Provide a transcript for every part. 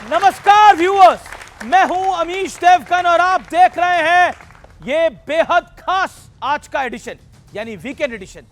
नमस्कार व्यूअर्स, मैं हूं अमीश देवगन और आप देख रहे हैं ये बेहद खास आज का एडिशन यानी वीकेंड एडिशन।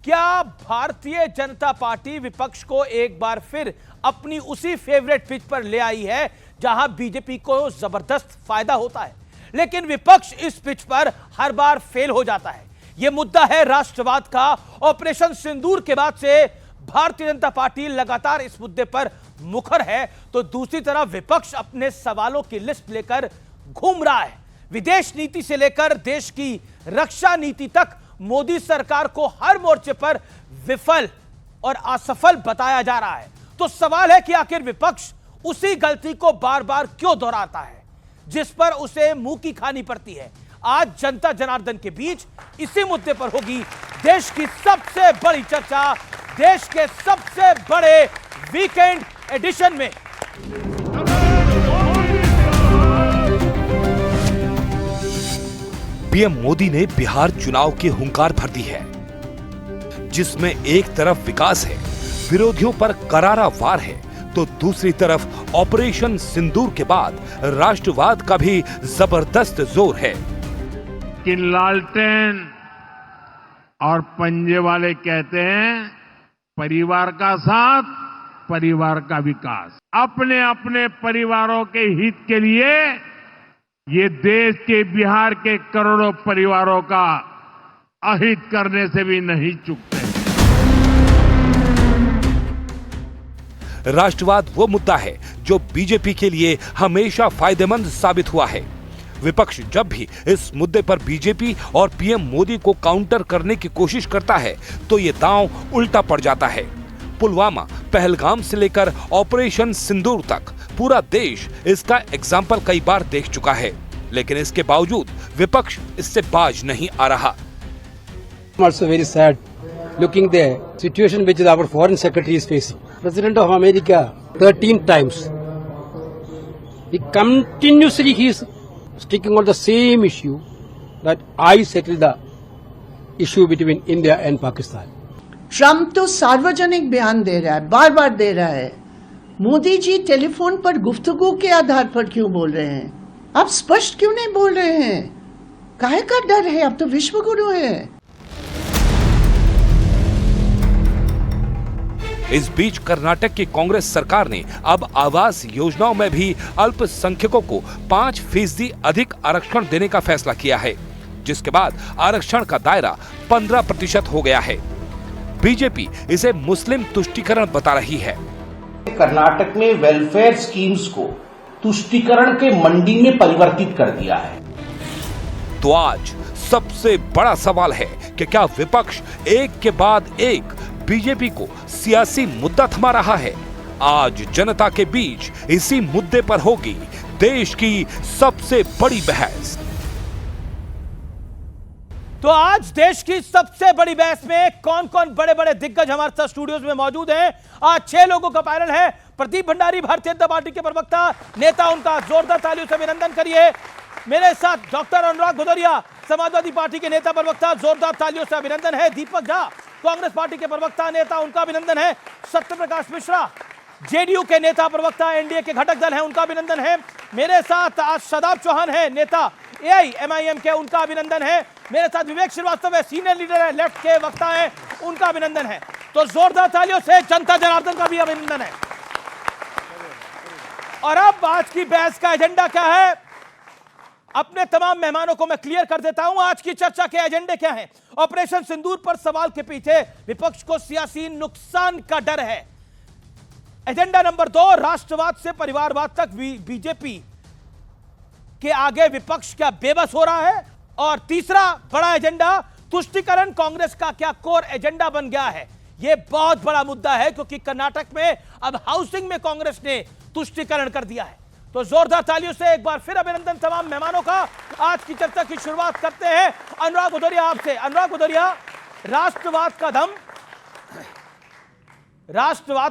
क्या भारतीय जनता पार्टी विपक्ष को एक बार फिर अपनी उसी फेवरेट पिच पर ले आई है जहां बीजेपी को जबरदस्त फायदा होता है, लेकिन विपक्ष इस पिच पर हर बार फेल हो जाता है। यह मुद्दा है राष्ट्रवाद का। ऑपरेशन सिंदूर के बाद से भारतीय जनता पार्टी लगातार इस मुद्दे पर मुखर है, तो दूसरी तरफ विपक्ष अपने सवालों की लिस्ट लेकर घूम रहा है। विदेश नीति से लेकर देश की रक्षा नीति तक मोदी सरकार को हर मोर्चे पर विफल और असफल बताया जा रहा है। तो सवाल है कि आखिर विपक्ष उसी गलती को बार बार क्यों दोहराता है जिस पर उसे मुंह की खानी पड़ती है। आज जनता जनार्दन के बीच इसी मुद्दे पर होगी देश की सबसे बड़ी चर्चा, देश के सबसे बड़े वीकेंड एडिशन में। पीएम मोदी ने बिहार चुनाव की हुंकार भर दी है, जिसमें एक तरफ विकास है, विरोधियों पर करारा वार है, तो दूसरी तरफ ऑपरेशन सिंदूर के बाद राष्ट्रवाद का भी जबरदस्त जोर है कि लालटेन और पंजे वाले कहते हैं परिवार का साथ, परिवार का विकास। अपने अपने परिवारों के हित के लिए ये देश के बिहार के करोड़ों परिवारों का अहित करने से भी नहीं चूकते। राष्ट्रवाद वो मुद्दा है जो बीजेपी के लिए हमेशा फायदेमंद साबित हुआ है। विपक्ष जब भी इस मुद्दे पर बीजेपी और पीएम मोदी को काउंटर करने की कोशिश करता है तो ये दांव उल्टा पड़ जाता है। पुलवामा, पहलगाम से लेकर ऑपरेशन सिंदूर तक पूरा देश इसका एग्जाम्पल कई बार देख चुका है, लेकिन इसके बावजूद विपक्ष इससे बाज नहीं आ रहा। Also very sad looking the situation which our foreign secretary is facing. President of America 13 times. He continuously is sticking on the same issue that I settle the issue between India and Pakistan. Trump तो सार्वजनिक बयान दे रहा है, बार बार दे रहा है। Modi ji telephone पर गुफ्तगू के आधार पर क्यों बोल रहे हैं? आप स्पष्ट क्यों नहीं बोल रहे हैं? काहे का डर है? आप तो विश्व गुरु हैं। इस बीच कर्नाटक की कांग्रेस सरकार ने अब आवास योजनाओं में भी अल्पसंख्यकों को 5% अधिक आरक्षण देने का फैसला किया है, जिसके बाद आरक्षण का दायरा 15% हो गया है। बीजेपी इसे मुस्लिम तुष्टीकरण बता रही है। कर्नाटक में वेलफेयर स्कीम्स को तुष्टीकरण के मंडी में परिवर्तित कर दिया है। तो आज सबसे बड़ा सवाल है कि क्या विपक्ष एक के बाद एक बीजेपी को सियासी मुद्दा थमा रहा है? आज जनता के बीच इसी मुद्दे पर होगी देश की सबसे बड़ी बहस। तो आज देश की सबसे बड़ी बहस में कौन कौन बड़े बड़े दिग्गज हमारे साथ स्टूडियोज में मौजूद हैं। आज 6 लोगों का पैनल है। प्रदीप भंडारी, भारतीय जनता पार्टी के प्रवक्ता, नेता, उनका जोरदार तालियों से अभिनंदन करिए। मेरे साथ डॉक्टर अनुराग भदौरिया, समाजवादी पार्टी के नेता प्रवक्ता, जोरदार तालियों से अभिनंदन है। दीपक झा, कांग्रेस पार्टी के प्रवक्ता नेता, उनका अभिनंदन है। सत्यप्रकाश मिश्रा, जेडीयू के नेता प्रवक्ता, एनडीए के घटक दल हैं, उनका अभिनंदन है। मेरे साथ आज शादाब चौहान है, नेता एआईएमआईएम के, उनका अभिनंदन है। मेरे साथ विवेक श्रीवास्तव है, सीनियर लीडर है, लेफ्ट के वक्ता है, उनका अभिनंदन है। तो जोरदार तालियों से जनता जनार्दन का भी अभिनंदन है। और अब आज की बहस का एजेंडा क्या है, अपने तमाम मेहमानों को मैं क्लियर कर देता हूं। आज की चर्चा के एजेंडे क्या हैं? ऑपरेशन सिंदूर पर सवाल के पीछे विपक्ष को सियासी नुकसान का डर है। एजेंडा नंबर 2, राष्ट्रवाद से परिवारवाद तक बीजेपी के आगे विपक्ष क्या बेबस हो रहा है? और तीसरा बड़ा एजेंडा, तुष्टीकरण कांग्रेस का क्या कोर एजेंडा बन गया है? यह बहुत बड़ा मुद्दा है क्योंकि कर्नाटक में अब हाउसिंग में कांग्रेस ने तुष्टीकरण कर दिया है। तो जोरदार तालियों से एक बार फिर अभिनंदन तमाम मेहमानों का। आज की चर्चा की शुरुआत करते हैं अनुराग भदौरिया आपसे। अनुराग भदौरिया, राष्ट्रवाद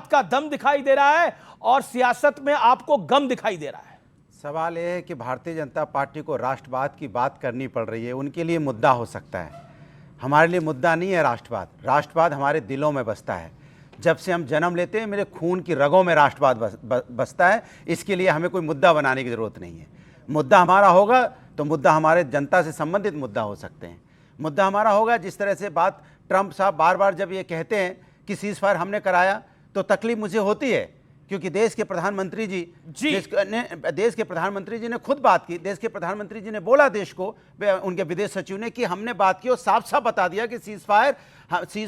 का दम दिखाई दे रहा है और सियासत में आपको गम दिखाई दे रहा है। सवाल यह है कि भारतीय जनता पार्टी को राष्ट्रवाद की बात करनी पड़ रही है। उनके लिए मुद्दा हो सकता है, हमारे लिए मुद्दा नहीं है राष्ट्रवाद। राष्ट्रवाद हमारे दिलों में बसता है। जब से हम जन्म लेते हैं मेरे खून की रगों में राष्ट्रवाद बसता है। इसके लिए हमें कोई मुद्दा बनाने की जरूरत नहीं है। मुद्दा हमारा होगा तो मुद्दा हमारे जनता से संबंधित मुद्दा हो सकते हैं। मुद्दा हमारा होगा जिस तरह से बात ट्रंप साहब बार बार जब ये कहते हैं कि सीज फायर हमने कराया, तो तकलीफ मुझे होती है, क्योंकि देश के प्रधानमंत्री जी देश के प्रधानमंत्री जी ने खुद बात की। देश के प्रधानमंत्री जी ने बोला देश को, उनके विदेश सचिव ने, कि हमने बात की और साफ साफ बता दिया कि सीज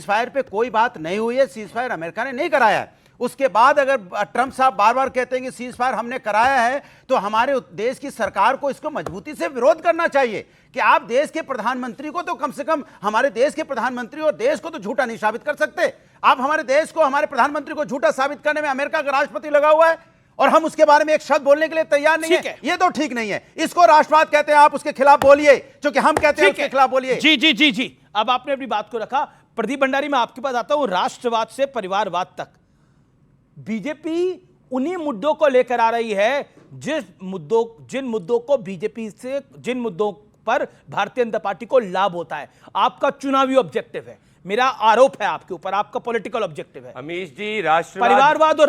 फायर पे कोई बात नहीं हुई है, सीज फायर अमेरिका ने नहीं कराया है। उसके बाद अगर ट्रंप साहब बार बार कहते हैं कि सीज फायर हमने कराया है, तो हमारे देश की सरकार को इसको मजबूती से विरोध करना चाहिए कि आप देश के प्रधानमंत्री को तो कम से कम, हमारे देश के प्रधानमंत्री और देश को तो झूठा नहीं साबित कर सकते। आप हमारे देश को, हमारे प्रधानमंत्री को झूठा साबित करने में अमेरिका का राष्ट्रपति लगा हुआ है और हम उसके बारे में एक शब्द बोलने के लिए तैयार नहीं है। ये तो ठीक नहीं है। इसको राष्ट्रवाद कहते हैं, आप उसके खिलाफ बोलिए, क्योंकि हम कहते हैं उसके खिलाफ बोलिए। जी जी जी जी, अब आपने अपनी बात को रखा। प्रदीप भंडारी, मैं आपके पास आता हूं। राष्ट्रवाद से परिवारवाद तक बीजेपी उन्हीं मुद्दों को लेकर आ रही है जिन मुद्दों को बीजेपी से, जिन मुद्दों पर भारतीय जनता पार्टी को लाभ होता है। आपका चुनावी ऑब्जेक्टिव है, मेरा आरोप है आपके ऊपर, आपका पॉलिटिकल ऑब्जेक्टिव है। अमीश जी, राष्ट्रवाद, परिवारवाद और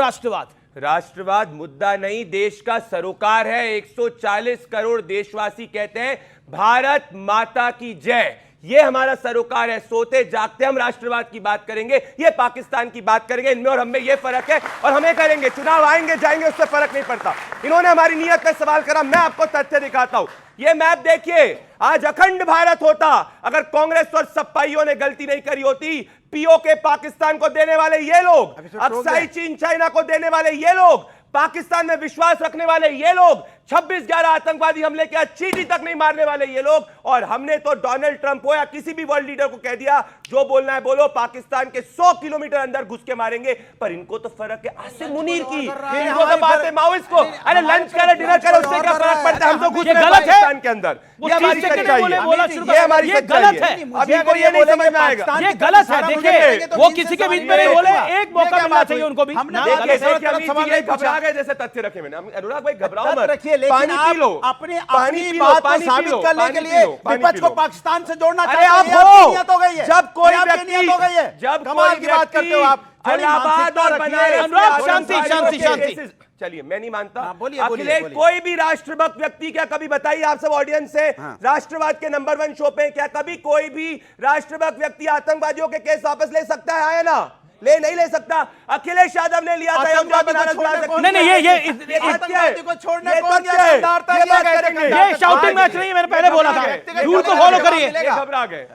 राष्ट्रवाद मुद्दा नहीं, देश का सरोकार है। 140 करोड़ देशवासी कहते हैं भारत माता की जय, ये हमारा सरोकार है। सोते जागते हम राष्ट्रवाद की बात करेंगे, ये पाकिस्तान की बात करेंगे। इनमें और हमें ये फर्क है, और हमें करेंगे। चुनाव आएंगे जाएंगे, उससे फर्क नहीं पड़ता। इन्होंने हमारी नीयत पे सवाल करा, मैं आपको तथ्य दिखाता हूं। ये मैप देखिए, आज अखंड भारत होता अगर कांग्रेस और सप्पाइयों ने गलती नहीं करी होती। पीओके पाकिस्तान को देने वाले ये लोग, अक्साई चीन चाइना को देने वाले ये लोग, पाकिस्तान में विश्वास रखने वाले ये लोग, 26/11 आतंकवादी हमले के चींटी तक नहीं मारने वाले ये लोग। और हमने तो डोनाल्ड ट्रंप हो या किसी भी वर्ल्ड लीडर को कह दिया, जो बोलना है बोलो, पाकिस्तान के 100 किलोमीटर अंदर घुस के मारेंगे। पर इनको तो फर्क है आसिम मुनीर की, इनको तो बात है माओइस्ट को। अरे लंच करे, डिनर करे, उससे क्या फर्क पड़ता है? हम तो घुस रहे पाकिस्तान के अंदर। ये हमारी सच्चाई है, ये हमारी सच्चाई है। अभी को ये नहीं समझ में आएगा, ये गलत है। देखिए, वो किसी के बीच में नहीं बोले, एक मौका मिलना चाहिए उनको भी। घबरा गए जैसे तथ्य रखे मैंने। अनुराग भाई घबराओ मत, पानी पी लो। अपनी बात को साबित करने के लिए विपक्ष को पाकिस्तान से जोड़ना चाहते हैं। हो गई है जब कोई व्यक्ति, जब कमाल की बात करते हो आप। इलाहाबाद और बनारस, शांति शांति शांति। चलिए, मैं नहीं मानता। बोलिए। कोई भी राष्ट्रभक्त व्यक्ति, क्या कभी बताइए आप सब ऑडियंस से, राष्ट्रवाद के नंबर 1 शो पे क्या कभी कोई भी राष्ट्रभक्त व्यक्ति आतंकवादियों के केस वापस ले सकता है? आया ना? नहीं ले सकता। अखिलेश यादव ने लिया था, नहीं, को छोड़ने कौन गया? ये शाउटिंग मैच नहीं है, मैंने पहले बोला था। रूल को फॉलो करिए। घबरा गए,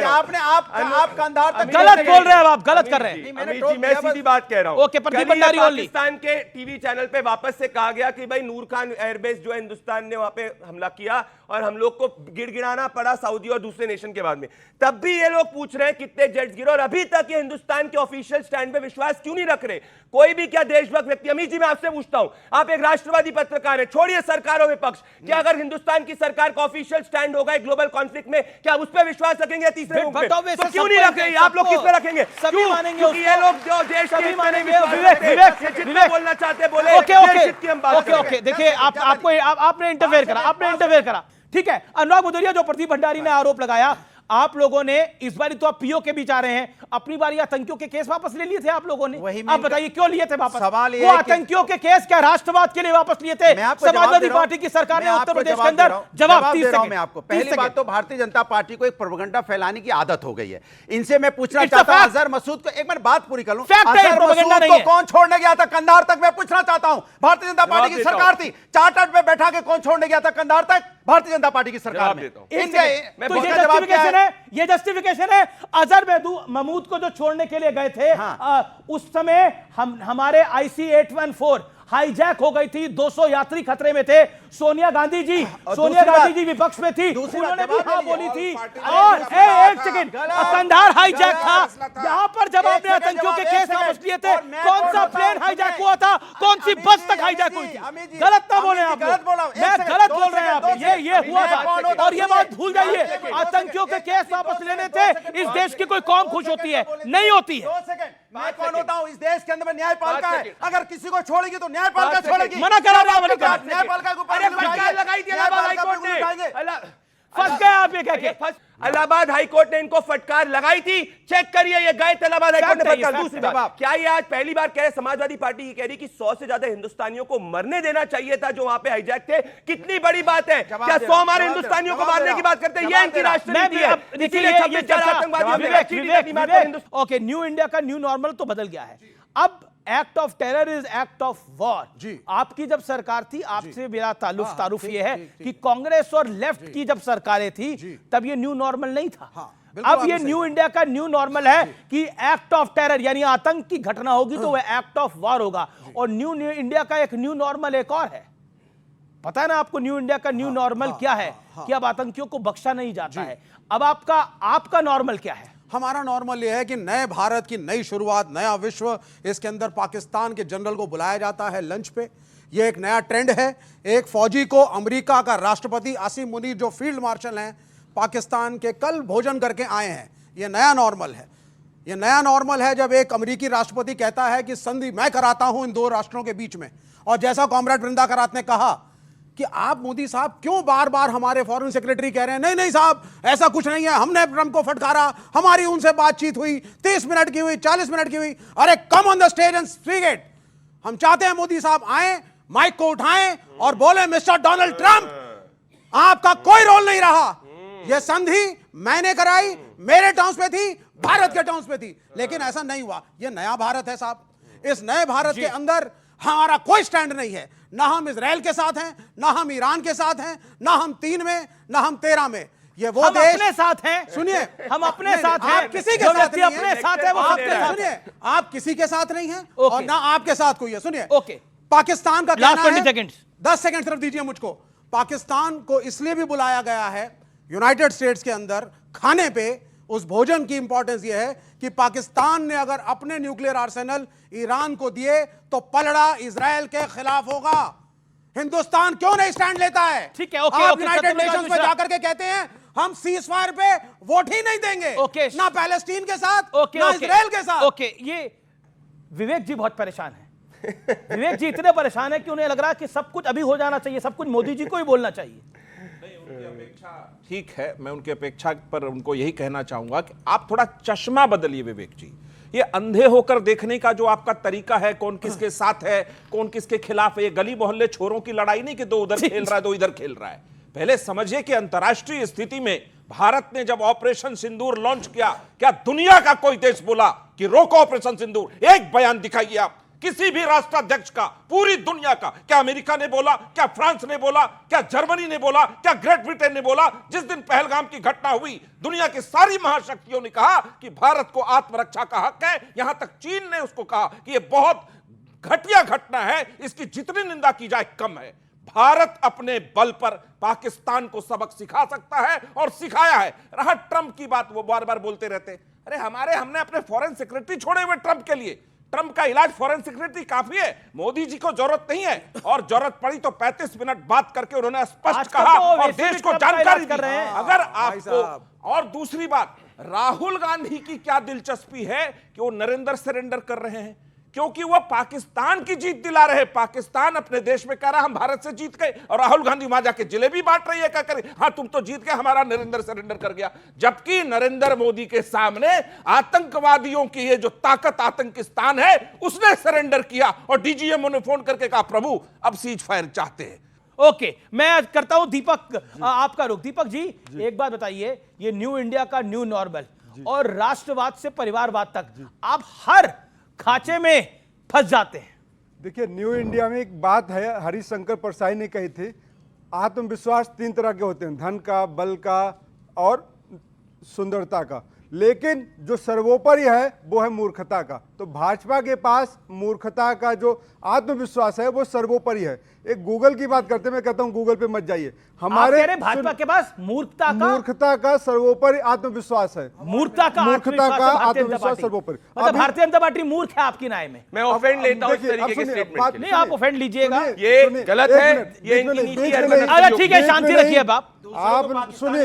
आपने आप कंधार तक गलत बोल रहे हैं, आप गलत कर रहे हैं। मैं सीधी बात कह रहा हूं। Okay, Pradeep Bhandari only. पाकिस्तान के टीवी चैनल पे वापस से कहा गया कि भाई नूर खान एयरबेस जो है, हिंदुस्तान ने वहां पे हमला किया और हम लोग को गिड़गिड़ाना पड़ा सऊदी और दूसरे नेशन के बाद में। तब भी ये लोग पूछ रहे हैं कितने जेट्स गिरे, और अभी तक ये हिंदुस्तान के ऑफिशियल स्टैंड पे विश्वास क्यों नहीं रख रहे? कोई भी क्या देशभक्त व्यक्ति? अमित जी, मैं आपसे पूछता हूं, आप एक राष्ट्रवादी पत्रकार हैं, छोड़िए सरकार और विपक्ष, क्या अगर हिंदुस्तान की सरकार का ऑफिशियल स्टैंड होगा एक ग्लोबल कॉन्फ्लिक्ट में, क्या उस पर विश्वास रखेंगे? तीसरे मुल्क पे तो क्यों नहीं रखेंगे? आप लोग किस पे रखेंगे? सभी मानेंगे, क्योंकि ये लोग जो देश सभी मानेंगे। जितना बोलना चाहते बोले। ओके, देखिए, आपने इंटरफेयर करा, ठीक है। अनुराग भदौरिया, जो प्रदीप भंडारी ने आरोप लगाया, आप लोगों ने इस बार तो आप पीओ के बीच आ रहे हैं, अपनी बार आतंकियों के केस वापस ले लिए थे आप लोगों ने। आप बताइए क्यों लिए थे वापस? सवाल वो आतंकियों के केस क्या राष्ट्रवाद के लिए वापस लिए थे? समाजवादी पार्टी की सरकार ने उत्तर प्रदेश के अंदर जवाब दे रहा हूं मैं आपको। पहली बात तो भारतीय जनता पार्टी को एक प्रोपेगेंडा फैलाने की आदत हो गई है। इनसे मैं पूछना चाहता हूं, अजहर मसूद को, एक मिनट बात पूरी कर लूं। अजहर मसूद को कौन छोड़ने गया था कंधार तक? मैं पूछना चाहता हूं। भारतीय जनता पार्टी की सरकार थी, चार्टर्ड पे बैठा के कौन छोड़ने गया था कंधार तक? भारतीय जनता पार्टी की सरकार में। ये जस्टिफिकेशन है। अजहर महमूद को जो छोड़ने के लिए गए थे, उस समय हमारे IC-814 हाईजैक हो गई थी, 200 यात्री खतरे में थे। सोनिया गांधी जी विपक्ष में थी, उन्होंने भी हाँ बोली थी। और एक सेकंड, कंधार हाईजैक था, यहां पर जब आपने आतंकियों के केस वापस लिए थे, कौन सा प्लेन हाईजैक हुआ था? कौन सी बस तक हाईजैक हुई थी? गलत ना बोले आप, मैं गलत बोल रहे हैं आप। ये हुआ था, और ये बात भूल जाइए, आतंकियों के केस वापस लेने थे। इस देश की कोई कौम खुश होती है? नहीं होती है। मैं कौन होता हूं? इस देश के अंदर में न्यायपालिका है। अगर किसी को छोड़ेगी तो न्यायपालिका छोड़ेगी। मना करा रहा है न्यायपालिका के ऊपर लगाई थी इलाहाबाद हाई कोर्ट ने। फंस गए आप ये कह के। इलाहाबाद हाईकोर्ट ने इनको फटकार लगाई थी, चेक करिए, ये गए थे इलाहाबाद हाईकोर्ट ने फटकार। फैक्ट दूसरी बात, क्या ये आज पहली बार कह रहे, समाजवादी पार्टी ये कह रही कि 100 से ज्यादा हिंदुस्तानियों को मरने देना चाहिए था जो वहां पे हाईजैक थे? कितनी बड़ी बात है, क्या 100 हमारे हिंदुस्तानियों को मारने की बात करते हैं? ये इनकी राष्ट्रनीति है। इसीलिए 26 आतंकवादी। ओके, न्यू इंडिया का न्यू नॉर्मल तो बदल गया है। अब act of terror is act of war. आपकी जब सरकार थी, आपसे मेरा तारुफ ये है कि कांग्रेस और लेफ्ट की जब सरकारें थी तब ये न्यू नॉर्मल नहीं था। अब ये न्यू इंडिया का न्यू नॉर्मल है कि एक्ट ऑफ टेरर यानी आतंक की घटना होगी तो वह एक्ट ऑफ वॉर होगा। और न्यू इंडिया का एक न्यू नॉर्मल एक और है, पता है ना आपको न्यू इंडिया का न्यू नॉर्मल क्या है? कि अब आतंकियों को बख्शा नहीं जाता है। अब आपका नॉर्मल क्या है? हमारा नॉर्मल यह है कि नए भारत की नई शुरुआत, नया विश्व, इसके अंदर पाकिस्तान के जनरल को बुलाया जाता है लंच पे। यह एक नया ट्रेंड है। एक फौजी को अमेरिका का राष्ट्रपति आसिम मुनीर जो फील्ड मार्शल हैं पाकिस्तान के, कल भोजन करके आए हैं। यह नया नॉर्मल है। यह नया नॉर्मल है जब एक अमेरिकी राष्ट्रपति कहता है कि संधि मैं कराता हूं इन दो राष्ट्रों के बीच में। और जैसा कॉमरेड वृंदा करात ने कहा कि आप मोदी साहब क्यों बार बार हमारे फॉरेन सेक्रेटरी कह रहे हैं नहीं नहीं साहब ऐसा कुछ नहीं है, हमने ट्रंप को फटकारा, हमारी उनसे बातचीत हुई, 30 मिनट की हुई, 40 मिनट की हुई। अरे come on the stage and speak it. हम चाहते हैं मोदी साहब आए, माइक को उठाएं और बोले मिस्टर डोनाल्ड ट्रंप आपका कोई रोल नहीं रहा, यह संधि मैंने कराई, मेरे टर्म्स पे थी, भारत के टर्म्स पे थी। लेकिन ऐसा नहीं हुआ। यह नया भारत है साहब। इस नए भारत के अंदर हमारा कोई स्टैंड नहीं है। ना हम इजराइल के साथ हैं, ना हम ईरान के साथ हैं, ना हम 3 में, ना हम 13 में। ये वो हम देश अपने साथ हैं। सुनिए, हम अपने साथ हैं। आप किसी के साथ नहीं हैं। अपने साथ है वो सबके साथ। सुनिए, आप किसी के साथ नहीं हैं ओके। और ना आपके साथ कोई है। सुनिए, ओके, पाकिस्तान का लास्ट कहना 20 है, सेकंड्स। 10 सेकंड सिर्फ दीजिए मुझको। पाकिस्तान को इसलिए भी बुलाया गया है यूनाइटेड स्टेट्स के अंदर खाने पे। उस भोजन की इंपॉर्टेंस यह है कि पाकिस्तान ने अगर अपने न्यूक्लियर आर्सेनल ईरान को दिए तो पलड़ा इजराइल के खिलाफ होगा। हिंदुस्तान क्यों नहीं स्टैंड लेता है? ठीक है, ओके, आप ओके, यूनाइटेड शत्रुघ्न नेशंस में मिश्रा। जाकर के कहते हैं हम सीज फायर पे वोट ही नहीं देंगे, ओके, ना पैलेस्टीन के साथ, ओके, ना ओके, इजराइल के साथ। ओके, ये विवेक जी बहुत परेशान है। विवेक जी इतने परेशान है कि उन्हें लग रहा है कि सब कुछ अभी हो जाना चाहिए, सब कुछ मोदी जी को ही बोलना चाहिए। ठीक है, मैं उनकी अपेक्षा पर उनको यही कहना चाहूंगा कि आप थोड़ा चश्मा बदलिए विवेक जी। ये अंधे होकर देखने का जो आपका तरीका है, कौन किसके साथ है, कौन किसके खिलाफ है, ये गली मोहल्ले छोरों की लड़ाई नहीं कि दो उधर खेल रहा है दो इधर खेल रहा है। पहले समझिए कि अंतर्राष्ट्रीय स्थिति में भारत ने जब ऑपरेशन सिंदूर लॉन्च किया, क्या दुनिया का कोई देश बोला कि रोको ऑपरेशन सिंदूर? एक बयान दिखाइए आप किसी भी राष्ट्राध्यक्ष का, पूरी दुनिया का। क्या अमेरिका ने बोला, क्या फ्रांस ने बोला, क्या जर्मनी ने बोला, क्या ग्रेट ब्रिटेन ने बोला? जिस दिन पहलगाम की घटना हुई दुनिया की सारी महाशक्तियों ने कहा कि भारत को आत्मरक्षा का हक है। यहां तक चीन ने उसको कहा कि यह बहुत घटिया घटना है, इसकी जितनी निंदा की जाए कम है। भारत अपने बल पर पाकिस्तान को सबक सिखा सकता है और सिखाया है। रहा ट्रंप की बात, वो बार बार बोलते रहते, अरे हमने अपने फॉरेन सेक्रेटरी छोड़े हुए ट्रंप के लिए। ट्रंप का इलाज फॉरेन सेक्रेटरी काफी है, मोदी जी को जरूरत नहीं है। और जरूरत पड़ी तो 35 मिनट बात करके उन्होंने स्पष्ट कहा और देश को जानकारी दी। अगर आपको, और दूसरी बात, राहुल गांधी की क्या दिलचस्पी है कि वो नरेंद्र सरेंडर कर रहे हैं? क्योंकि वो पाकिस्तान की जीत दिला रहे। पाकिस्तान अपने देश में कह रहा हम भारत से जीत गए, और राहुल गांधी वहां जाके जिलेबी बांट रही है, क्या करे, हाँ तुम तो जीत गए, हमारा नरेंद्र सरेंडर कर गया। जबकि नरेंद्र मोदी के सामने आतंकवादियों की ये जो ताकत आतंकिस्तान है उसने सरेंडर किया, और डीजीएमओ ने फोन करके कहा प्रभु अब सीज फायर चाहते हैं। ओके, मैं करता हूं दीपक आपका रुख। दीपक जी, एक बात बताइए, ये न्यू इंडिया का न्यू नॉर्मल और राष्ट्रवाद से परिवारवाद तक आप हर खांचे में फंस जाते हैं। देखिए, न्यू इंडिया में एक बात है, हरिशंकर परसाई ने कही थी, आत्मविश्वास 3 तरह के होते हैं, धन का, बल का और सुंदरता का, लेकिन जो सर्वोपरि है वो है मूर्खता का। तो भाजपा के पास मूर्खता का जो आत्मविश्वास है वो सर्वोपरि है। एक गूगल की बात करते, मैं कहता हूं गूगल पे मत जाइए। हमारे भाजपा के पास मूर्खता का सर्वोपरि आत्मविश्वास है। मूर्खता का आत्मविश्वास सर्वोपरि। मतलब भारतीय जनता पार्टी मूर्ख है आपकी राय में? मैं ऑफेंड लेता हूं इस तरीके के स्टेटमेंट। नहीं, आप ऑफेंड लीजिएगा, ये गलत है, ये इनकी नीति है। अरे ठीक है, शांति रखिए। आप सुनिए,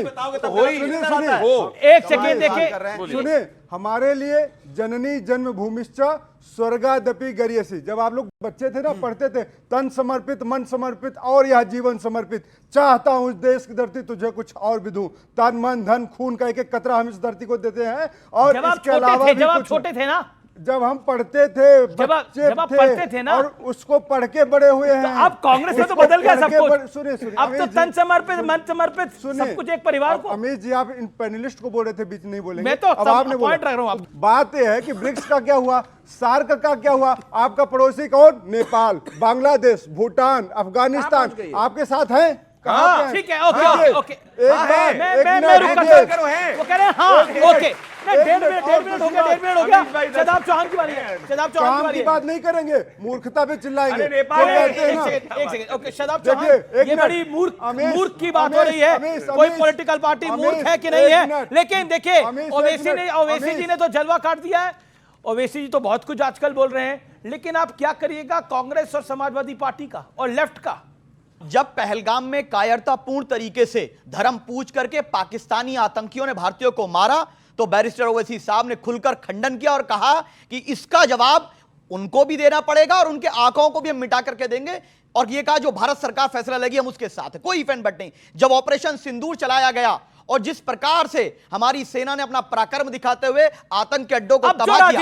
एक सेकेंड देखिए, कर रहे हैं। सुनिए, हमारे लिए जननी जन्मभूमिश्च स्वर्गादपि गरीयसी। जब आप लोग बच्चे थे ना, पढ़ते थे, तन समर्पित मन समर्पित और यह जीवन समर्पित, चाहता हूं इस देश की धरती तुझे कुछ और भी दूं। तन मन धन खून का एक एक कतरा हम इस धरती को देते हैं। और इसके अलावा जब आप छोटे थे ना, जब हम पढ़ते थे, जब आप पढ़ते थे ना, और उसको पढ़ के बड़े हुए हैं। तो अब कांग्रेस में तो बदल गया सब कुछ। सुनिए, अब तो तन समर्पित मन समर्पित सब कुछ एक परिवार को। अमित जी, आप इन पैनलिस्ट को बोल रहे थे, बीच नहीं बोलेंगे। मैं तो अब आपने पॉइंट रख रहा हूं। आप बात यह है कि ब्रिक्स का क्या हुआ, सार्क का क्या हुआ, आपका पड़ोसी कौन, नेपाल, बांग्लादेश, भूटान, अफगानिस्तान आपके साथ है। हाँ, ठीक है, ओके ओके। मैं रुका वो कह रहे हैं हाँ ओके। डेढ़ मिनट हो गया। शदाब चौहान की बारी है। शदाब चौहान काम की बात नहीं करेंगे, मूर्खता पे चिल्लाएंगे। एक सेकंड ओके। शदाब चौहान, ये बड़ी मूर्ख की बात हो रही है। कोई पॉलिटिकल पार्टी मूर्ख है कि नहीं है, लेकिन देखिए ओवैसी जी ने तो जलवा काट दिया है। ओवैसी जी तो बहुत कुछ आजकल बोल रहे हैं, लेकिन आप क्या करिएगा कांग्रेस और समाजवादी पार्टी का और लेफ्ट का। जब पहलगाम में कायरतापूर्ण तरीके से धर्म पूछ करके पाकिस्तानी आतंकियों ने भारतीयों को मारा, तो बैरिस्टर ओवैसी साहब ने खुलकर खंडन किया और कहा कि इसका जवाब उनको भी देना पड़ेगा और उनके आंखों को भी हम मिटा करके देंगे। और ये कहा जो भारत सरकार फैसला लेगी हम उसके साथ है, कोई इफ एंड बट नहीं। जब ऑपरेशन सिंदूर चलाया गया और जिस प्रकार से हमारी सेना ने अपना पराक्रम दिखाते हुए आतंक के अड्डों को तबाह किया,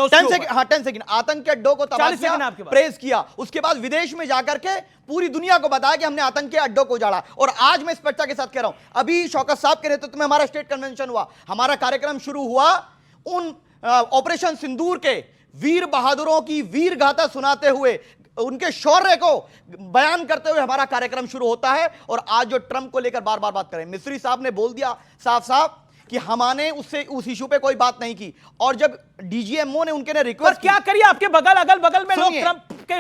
10 सेकंड, आतंक के अड्डों को तबाह किया, प्रेस किया, उसके बाद विदेश में जाकर के पूरी दुनिया को बताया कि हमने आतंक के अड्डों को उजाड़ा। और आज मैं स्पष्टता के साथ कह रहा हूं, अभी शौकत साहब के नेतृत्व में हमारा स्टेट कन्वेंशन हुआ, हमारा कार्यक्रम शुरू हुआ उन ऑपरेशन सिंदूर के वीर बहादुरों की वीर गाथा सुनाते हुए, उनके शौर्य को बयान करते हुए हमारा कार्यक्रम शुरू होता है। और आज जो ट्रंप को लेकर बार बार बात करें, मिस्री साहब ने बोल दिया साफ साफ कि हमने उससे उस इशू पे कोई बात नहीं की। और जब डीजीएमओ ने उनके ने रिक्वेस्ट, क्या करिए आपके अगल बगल में लोग ट्रंप के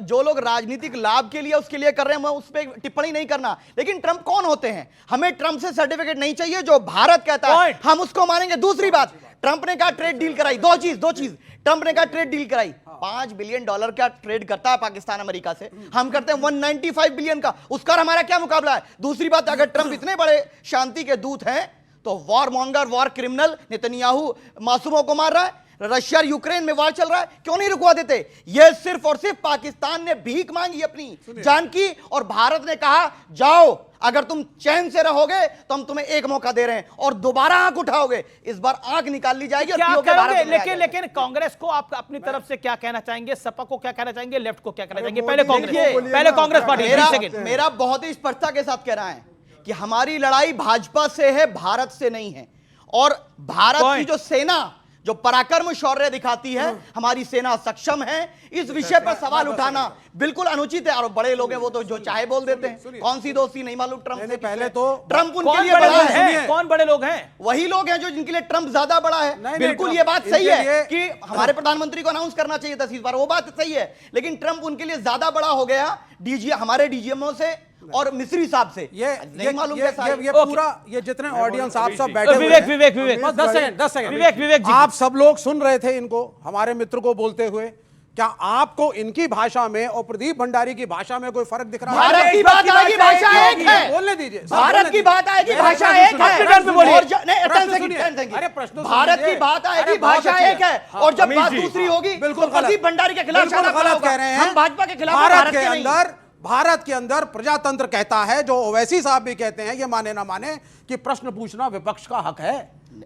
जो लोग राजनीतिक लाभ के लिए उसके लिए कर रहे हैं, मैं उस पर टिप्पणी नहीं करना, लेकिन ट्रंप कौन होते हैं? हमें ट्रंप से सर्टिफिकेट नहीं चाहिए, जो भारत कहता है हम उसको मानेंगे। दूसरी बात, ट्रंप ने कहा ट्रेड डील कराई, दो चीज ट्रंप ने कहा ट्रेड डील कराई, $5 बिलियन का ट्रेड करता है पाकिस्तान अमेरिका से, हम करते हैं 195 बिलियन का, उसका हमारा क्या मुकाबला है? दूसरी बात, अगर ट्रंप इतने बड़े शांति के दूत हैं तो war monger, war criminal Netanyahu मासूमों को मार रहा है, रशिया यूक्रेन में वार चल रहा है, क्यों नहीं रुकवा देते? यह सिर्फ और सिर्फ पाकिस्तान ने भीख मांगी अपनी जान की, और भारत ने कहा जाओ, अगर तुम चैन से रहोगे तो हम तुम्हें एक मौका दे रहे हैं, और दोबारा आंख उठाओगे इस बार आंख निकाल ली जाएगी। क्या करोगे? लेकिन कांग्रेस को आप अपनी तरफ से क्या कहना चाहेंगे? सपा को क्या कहना चाहेंगे? लेफ्ट को क्या कहना चाहेंगे? पहले कांग्रेस पार्टी। मेरा बहुत ही स्पष्टता के साथ कहना है कि हमारी लड़ाई भाजपा से है, भारत से नहीं है। और भारत की जो सेना जो पराक्रम शौर्य दिखाती है, हमारी सेना सक्षम है। इस विषय पर सवाल उठाना बिल्कुल अनुचित है। और बड़े लोग हैं, वो तो जो चाहे बोल देते हैं। कौन सी दोस्ती नहीं मालूम ट्रंप से? पहले तो ट्रंप उनके लिए बड़ा है। कौन बड़े लोग हैं? वही लोग हैं जो जिनके लिए ट्रंप ज्यादा बड़ा है। बिल्कुल ये बात सही है कि हमारे प्रधानमंत्री को अनाउंस करना चाहिए था इस बार, वो बात सही है, लेकिन ट्रंप उनके लिए ज्यादा बड़ा हो गया हमारे डीजीएमओ से और मिस्री साहब से। ये नहीं मालूम ये पूरा ये जितने ऑडियंस आप सब बैठे विवेक 10 सेकंड विवेक जी, आप सब लोग सुन रहे थे इनको, हमारे मित्र को बोलते हुए। क्या आपको इनकी भाषा में और प्रदीप भंडारी की भाषा में कोई फर्क दिख रहा है? भारत की बात आएगी, भाषा एक है। बोलने दीजिए। भारत की बात आएगी, भाषा एक है। अरे प्रश्न, भारत की बात आएगी, भाषा एक है, और जब बात दूसरी होगी बिल्कुल प्रदीप भंडारी के खिलाफ गलत कह रहे हैं। हम भाजपा के खिलाफ। भारत के अंदर प्रजातंत्र कहता है, जो ओवैसी साहब भी कहते हैं, ये माने ना माने, कि प्रश्न पूछना विपक्ष का हक है,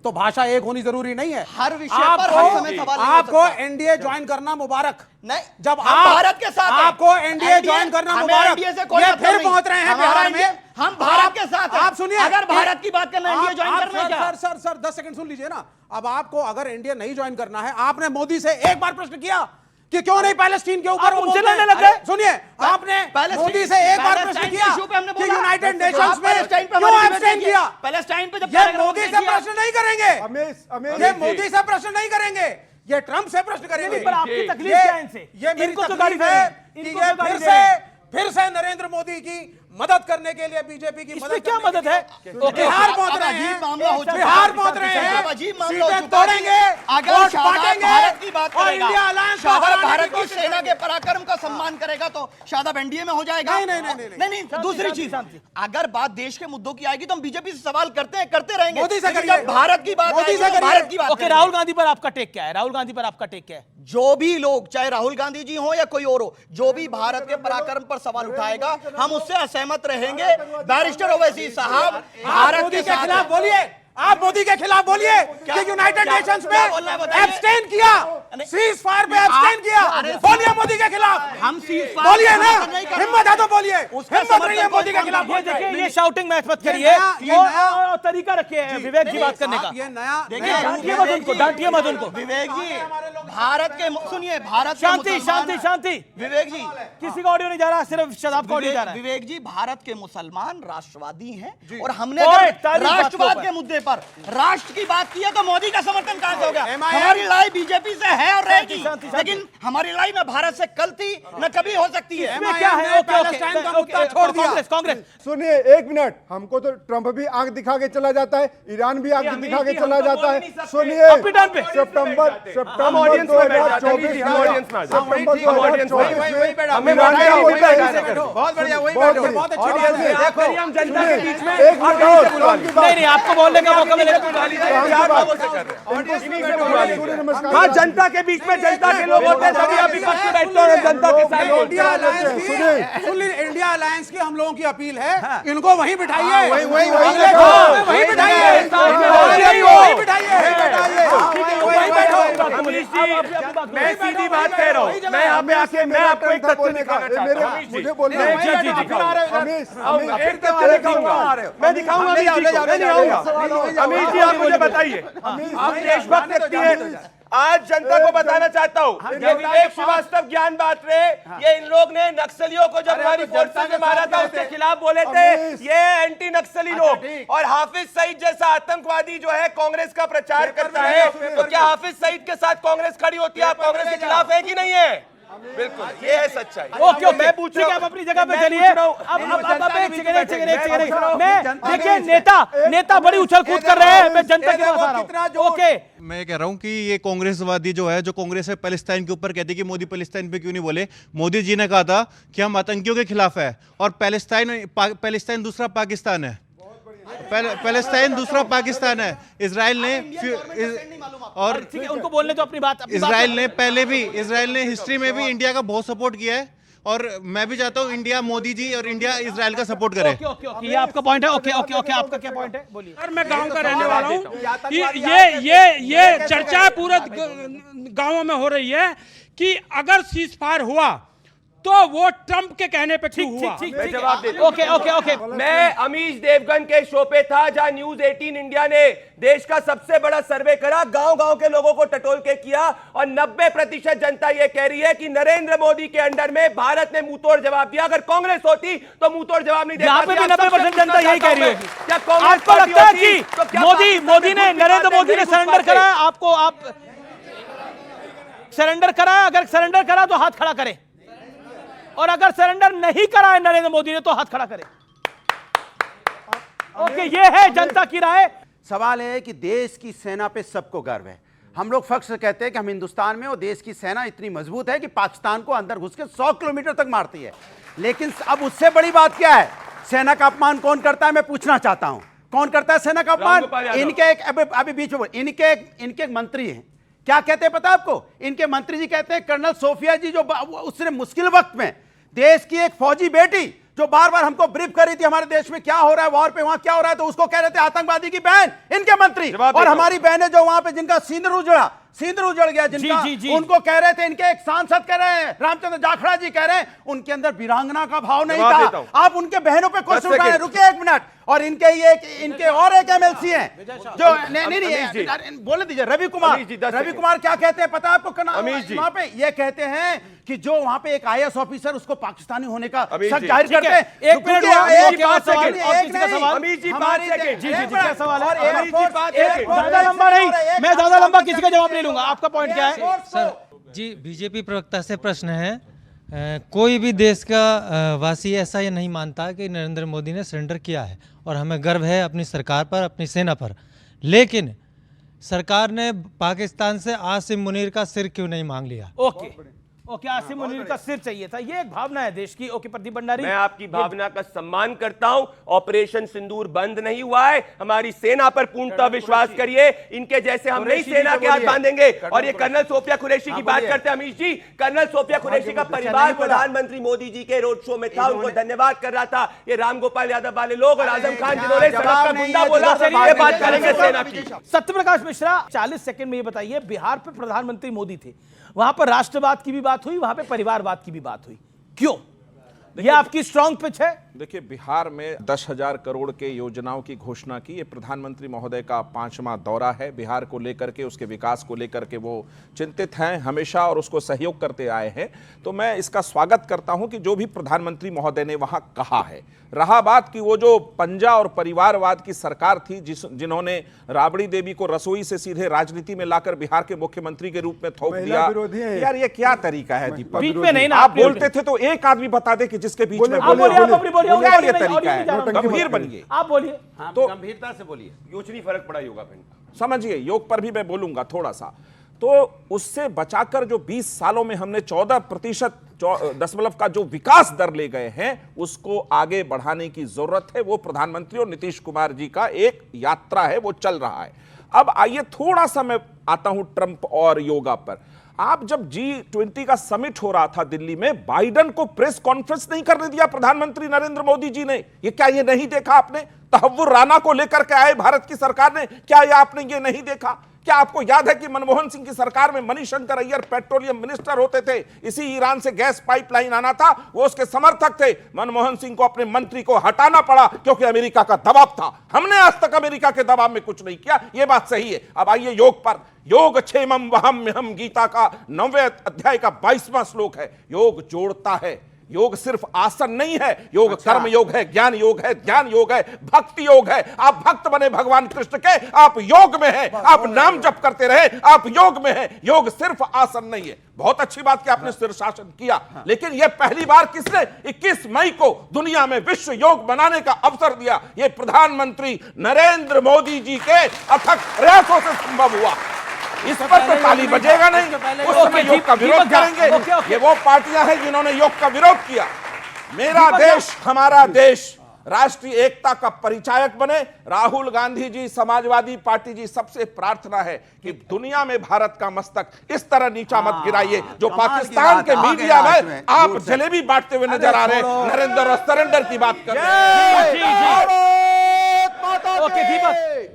तो भाषा एक होनी जरूरी नहीं है। हर विषय पर हर समय सवाल नहीं हो आपको सकता। एनडीए ज्वाइन करना मुबारक। नहीं, जब आप भारत के साथ हैं। आपको एनडीए ज्वाइन करना मुबारक। ये फिर पहुंच रहे हैं बिहार में। हम भारत के साथ हैं। आप सुनिए, अगर भारत की बात करना एनडीए ज्वाइन करना है क्या? सर 10 सेकंड सुन लीजिए ना। अब आपको अगर एनडीए नहीं ज्वाइन करना है, आपने मोदी से एक बार प्रश्न किया कि क्यों नहीं पैलेस्टीन के ऊपर उनसे लड़ने लग गए? सुनिए, आपने मोदी से एक बार प्रश्न किया कि यूनाइटेड नेशंस में क्यों एब्सटेन किया? पैलेस्टाइन पे जब ये मोदी से प्रश्न नहीं करेंगे, ये मोदी से प्रश्न नहीं करेंगे, ये ट्रंप से प्रश्न करेंगे। पर आपकी तकलीफ क्या है इनसे? ये मेरी तकलीफ है कि ये फिर से नरेंद्र मोदी की मदद करने के लिए बीजेपी की इसमें क्या मदद है? बिहार पहुंच रहे हैं, बिहार पहुंच रहे हैं, सीटें तोड़ेंगे, अगर वोट शाहबाज बांटेंगे भारत की बात और करेगा, इंडिया अलायंस को शाहबाज हराने भारत की की कोशिश सेना के पराक्रम का सम्मान करेगा तो शाहबाज एनडीए में हो जाएगा। नहीं, दूसरी चीज, अगर बात देश के मुद्दों की आएगी तो हम बीजेपी से सवाल करते हैं, करते रहेंगे। मोदी से लेकिन करिए, जब भारत की बात मोदी आएगी से तो करिए। भारत की बात ओके, करेंगे। राहुल गांधी पर आपका टेक क्या है? राहुल गांधी पर आपका टेक क्या है? जो भी लोग, चाहे राहुल गांधी जी हो या कोई और हो, जो भी भारत के पराक्रम पर सवाल उठाएगा हम उससे असहमत रहेंगे। बैरिस्टर ओवैसी साहब, भारत मोदी के के खिलाफ बोलिए, आप मोदी के खिलाफ बोलिए कि यूनाइटेड नेशंस में एब्सटेन किया, सीज फायर पे एब्सटेन किया, बोलिए मोदी के खिलाफ। हम सीज बोलिए ना, हिम्मत है तो बोलिए, हिम्मत नहीं है मोदी के खिलाफ। ये देखिए, ये शाउटिंग मैच मत करिए, और तरीका रखिए विवेक जी बात करने का। ये नया, डांटिए मत उनको, डांटिए मत उनको। विवेक जी, भारत के, सुनिए, भारत के शांति मुसलमान- शांति शांति। विवेक जी, किसी का ऑडियो नहीं जा रहा, सिर्फ शदाब का ऑडियो जा रहा है। विवेक जी, भारत के मुसलमान राष्ट्रवादी हैं और हमने ओए, अगर तारीफ बात राष्ट्रवाद के के मुद्दे पर राष्ट्र की बात की है तो मोदी का समर्थन कहां से हो गया? हमारी लड़ाई बीजेपी से है और रहेगी, लेकिन हमारी लड़ाई न भारत से कल थी न कभी हो सकती है। इसमें क्या है? ओके ओके, छोड़ दिया कांग्रेस। सुनिए एक मिनट, हमको तो ट्रंप भी आंख दिखा के चला जाता है, ईरान भी आंख दिखा के चला जाता है। सुनिए, सितंबर 2024 नहीं, आपको बोलने का मौका मिलेगा। हाँ, जनता के बीच में जनता के लोग होते हैं, तभी आप विपक्ष में बैठते हो, जनता के साथ बोलते इंडिया अलायंस की हम लोगों की अपील है, इनको वहीं बिठाइए, वहीं बिठाइए, मैं सीधी बात कह रहा हूँ, मैं यहाँ पे आके मैं आपको एक तथ्य दिखाना चाहता हूँ। मुझे बोलना मैं दिखाऊंगा, अमीश जी आप मुझे बताइए, आप देशभक्त व्यक्ति हैं, आज जनता को बताना चाहता हूँ, ये विवेक श्रीवास्तव ज्ञान बांट रहे, ये इन लोग ने नक्सलियों को जब हमारी फोर्सेस में मारा था उसके खिलाफ बोले थे, ये एंटी नक्सली लोग, और हाफिज सईद जैसा आतंकवादी जो है कांग्रेस का प्रचार करता है, तो क्या हाफिज सईद के साथ कांग्रेस खड़ी होती है? आप कांग्रेस के खिलाफ है कि नहीं है? बिल्कुल, ये है सच्चाई। ओके, मैं पूछ रहा हूं, आप अपनी जगह पे चलिए। अब एक सेकंड, मैं देखिए, नेता बड़ी उछल कूद कर रहे हैं, मैं जनता के पास आ रहा हूं। ओके, मैं कह रहा हूं कि ये कांग्रेसवादी जो है, जो कांग्रेस है पैलेस्टाइन के ऊपर कहते हैं कि मोदी पैलेस्टाइन पे क्यों नहीं बोले। मोदी जी ने कहा था कि हम आतंकियों के खिलाफ है, और पैलेस्टाइन दूसरा पाकिस्तान है, पैलेस्टाइन दूसरा पाकिस्तान है। इजराइल ने और ठीक है, उनको बोलने तो अपनी बात। इजराइल ने हिस्ट्री में भी इंडिया का बहुत सपोर्ट किया है, और मैं भी चाहता हूं इंडिया मोदी जी और इंडिया इजराइल का सपोर्ट करे। ओके, ये आपका पॉइंट है। ओके, आपका क्या पॉइंट है? बोलिए। सर, मैं गांव का रहने वाला हूं। ये चर्चा पूरे गांवों में हो रही है कि अगर सीज फायर हुआ तो वो ट्रंप के कहने पे क्यों हुआ? मैं जवाब देता हूं। ओके, मैं अमीश देवगन के शो पे था, जहां न्यूज 18 इंडिया ने देश का सबसे बड़ा सर्वे करा, गांव-गांव के लोगों को टटोल के किया, और 90% जनता ये कह रही है कि नरेंद्र मोदी के अंडर में भारत ने मुंहतोड़ जवाब दिया। अगर कांग्रेस होती तो मुंहतोड़ जवाब नहीं देती। यहाँ पे भी 90% जनता यही कह रही होगी। क्या आपको लगता है कि मोदी ने, नरेंद्र मोदी ने सरेंडर करा? आप सरेंडर करा? अगर सरेंडर करा तो हाथ खड़ा करें, और अगर सरेंडर नहीं करा है नरेंद्र मोदी ने तो हाथ खड़ा करें। ओके, ये है जनता की राय। सवाल है कि देश की सेना पे सबको गर्व है। हम लोग फख्र से कहते हैं कि हम हिंदुस्तान में, और देश की सेना इतनी मजबूत है कि पाकिस्तान को अंदर घुस के 100 किलोमीटर तक मारती है। लेकिन अब उससे बड़ी बात क्या है? सेना का अपमान कौन करता है? मैं पूछना चाहता हूं, कौन करता है सेना का अपमान? इनके एक, अभी बीच में इनके एक मंत्री हैं, क्या कहते हैं पता है आपको? इनके मंत्री जी कहते हैं कर्नल सोफिया जी, जो उसने मुश्किल वक्त में देश की एक फौजी बेटी जो बार बार हमको ब्रीफ कर रही थी हमारे देश में क्या हो रहा है, वॉर पे वहां क्या हो रहा है, तो उसको कह रहे थे आतंकवादी की बहन, इनके मंत्री। और हमारी बहनें जो वहां पे जिनका सींदूर उजड़ गया, जिनका जी। उनको कह रहे थे, इनके एक सांसद कह रहे हैं, रामचंद्र जाखड़ा जी कह रहे हैं, उनके अंदर वीरांगना का भाव नहीं था। आप उनके बहनों पे क्वेश्चन उठा रहे हैं। रुकिए एक मिनट। और इनके और एक एमएलसी हैं जो नहीं बोलने दीजिए, रवि कुमार क्या कहते हैं पता है आपको? वहां पे ये कहते हैं कि जो वहां पे एक आईएएस ऑफिसर उसको पाकिस्तानी होने का शक जाहिर करते हैं। एक मिनट, ज्यादा लंबा नहीं, मैं ज्यादा लंबा किसी का जवाब नहीं लूंगा। आपका पॉइंट क्या है? सर जी, बीजेपी प्रवक्ता से प्रश्न है कोई भी देश का वासी ऐसा ये नहीं मानता कि नरेंद्र मोदी ने सरेंडर किया है, और हमें गर्व है अपनी सरकार पर, अपनी सेना पर। लेकिन सरकार ने पाकिस्तान से आसिम मुनीर का सिर क्यों नहीं मांग लिया? ओके, आसिम मुनीर का सिर चाहिए था, ये एक भावना है देश की। ओके प्रदीप भंडारी, मैं आपकी भावना का सम्मान करता हूं। ऑपरेशन सिंदूर बंद नहीं हुआ है, हमारी सेना पर पूर्णतः विश्वास करिए। इनके जैसे हम नहीं सेना के हाथ बांधेंगे। और ये कर्नल सोफिया कुरैशी की बात करते हैं अमीश जी, कर्नल सोफिया कुरैशी का परिवार प्रधानमंत्री मोदी जी के रोड शो में था, उनको धन्यवाद कर रहा था। ये रामगोपाल यादव वाले लोग और आजम खान जिन्होंने सड़क का गुंडा बोला, ये बात करेंगे सेना की। सत्यप्रकाश मिश्रा, 40 सेकंड में ये बताइए, बिहार पे प्रधानमंत्री मोदी थे, वहां पर राष्ट्रवाद की भी बात हुई, वहां पे परिवारवाद की भी बात हुई, क्यों? ये आपकी स्ट्रॉन्ग पिच है। देखिए, बिहार में 10,000 करोड़ के योजनाओं की घोषणा की। ये प्रधानमंत्री महोदय का 5वां दौरा है। बिहार को लेकर के, उसके विकास को लेकर के वो चिंतित हैं हमेशा और उसको सहयोग करते आए हैं। तो मैं इसका स्वागत करता हूं कि जो भी प्रधानमंत्री महोदय ने वहां कहा है। रहा बात कि वो जो पंजा और परिवारवाद की सरकार थी, जिन्होंने राबड़ी देवी को रसोई से सीधे राजनीति में लाकर बिहार के मुख्यमंत्री के रूप में थोप दिया, यार ये क्या तरीका है दीपक? बीच में नहीं ना, आप बोलते थे तो एक आदमी बता दे कि जिसके बीच में क्या ये तरीका है? गंभीर बनिए, आप बोलिए। तो गंभीरता से बोलिए। कुछ नहीं फर्क पड़ा योगा पे, समझिए, योग पर भी मैं बोलूंगा थोड़ा सा। तो उससे बचाकर जो 20 सालों में हमने 14% का जो विकास दर ले गए हैं, उसको आगे बढ़ाने की जरूरत है। वो प्रधानमंत्री और नीतीश कुमार जी का एक यात्रा है, वो चल रहा है। अब आइए थोड़ा सा मैं आता हूं ट्रंप और योगा पर। आप जब G20 का समिट हो रहा था दिल्ली में, बाइडेन को प्रेस कॉन्फ्रेंस नहीं करने दिया प्रधानमंत्री नरेंद्र मोदी जी ने। ये क्या ये नहीं देखा आपने? तहव्वुर राना को लेकर के आए भारत की सरकार ने, क्या ये आपने ये नहीं देखा? क्या आपको याद है कि मनमोहन सिंह की सरकार में मणिशंकर अय्यर पेट्रोलियम मिनिस्टर होते थे, इसी ईरान से गैस पाइपलाइन आना था, वो उसके समर्थक थे। मनमोहन सिंह को अपने मंत्री को हटाना पड़ा क्योंकि अमेरिका का दबाव था। हमने आज तक अमेरिका के दबाव में कुछ नहीं किया, ये बात सही है। अब आइए योग पर। योग क्षेमम वहम्यहम गीता का 9वें अध्याय का 22वां श्लोक है। योग जोड़ता है। योग सिर्फ आसन नहीं है, योग कर्म योग है, ज्ञान योग है, ध्यान योग है, भक्ति योग है। आप भक्त बने भगवान कृष्ण के, आप योग में हैं, आप नाम जप करते रहे, आप योग में हैं। योग सिर्फ आसन नहीं है। बहुत अच्छी बात कि आपने शीर्षासन किया, लेकिन यह पहली बार किसने 21 मई को दुनिया में विश्व योग बनाने का अवसर दिया? यह प्रधानमंत्री नरेंद्र मोदी जी के अथक प्रयासों से संभव हुआ। इस पर तो ताली बजेगा नहीं, उस समय योग का विरोध करेंगे। ये वो पार्टियां हैं जिन्होंने योग का विरोध किया। मेरा देश, हमारा देश राष्ट्रीय एकता का परिचायक बने। राहुल गांधी जी, समाजवादी पार्टी जी, सबसे प्रार्थना है कि दुनिया में भारत का मस्तक इस तरह नीचा मत गिराइए जो पाकिस्तान के मीडिया में आप जलेबी बांटते हुए नजर आ रहे हैं। नरेंद्र और सरेंडर की बात कर रहे हैं। ओके,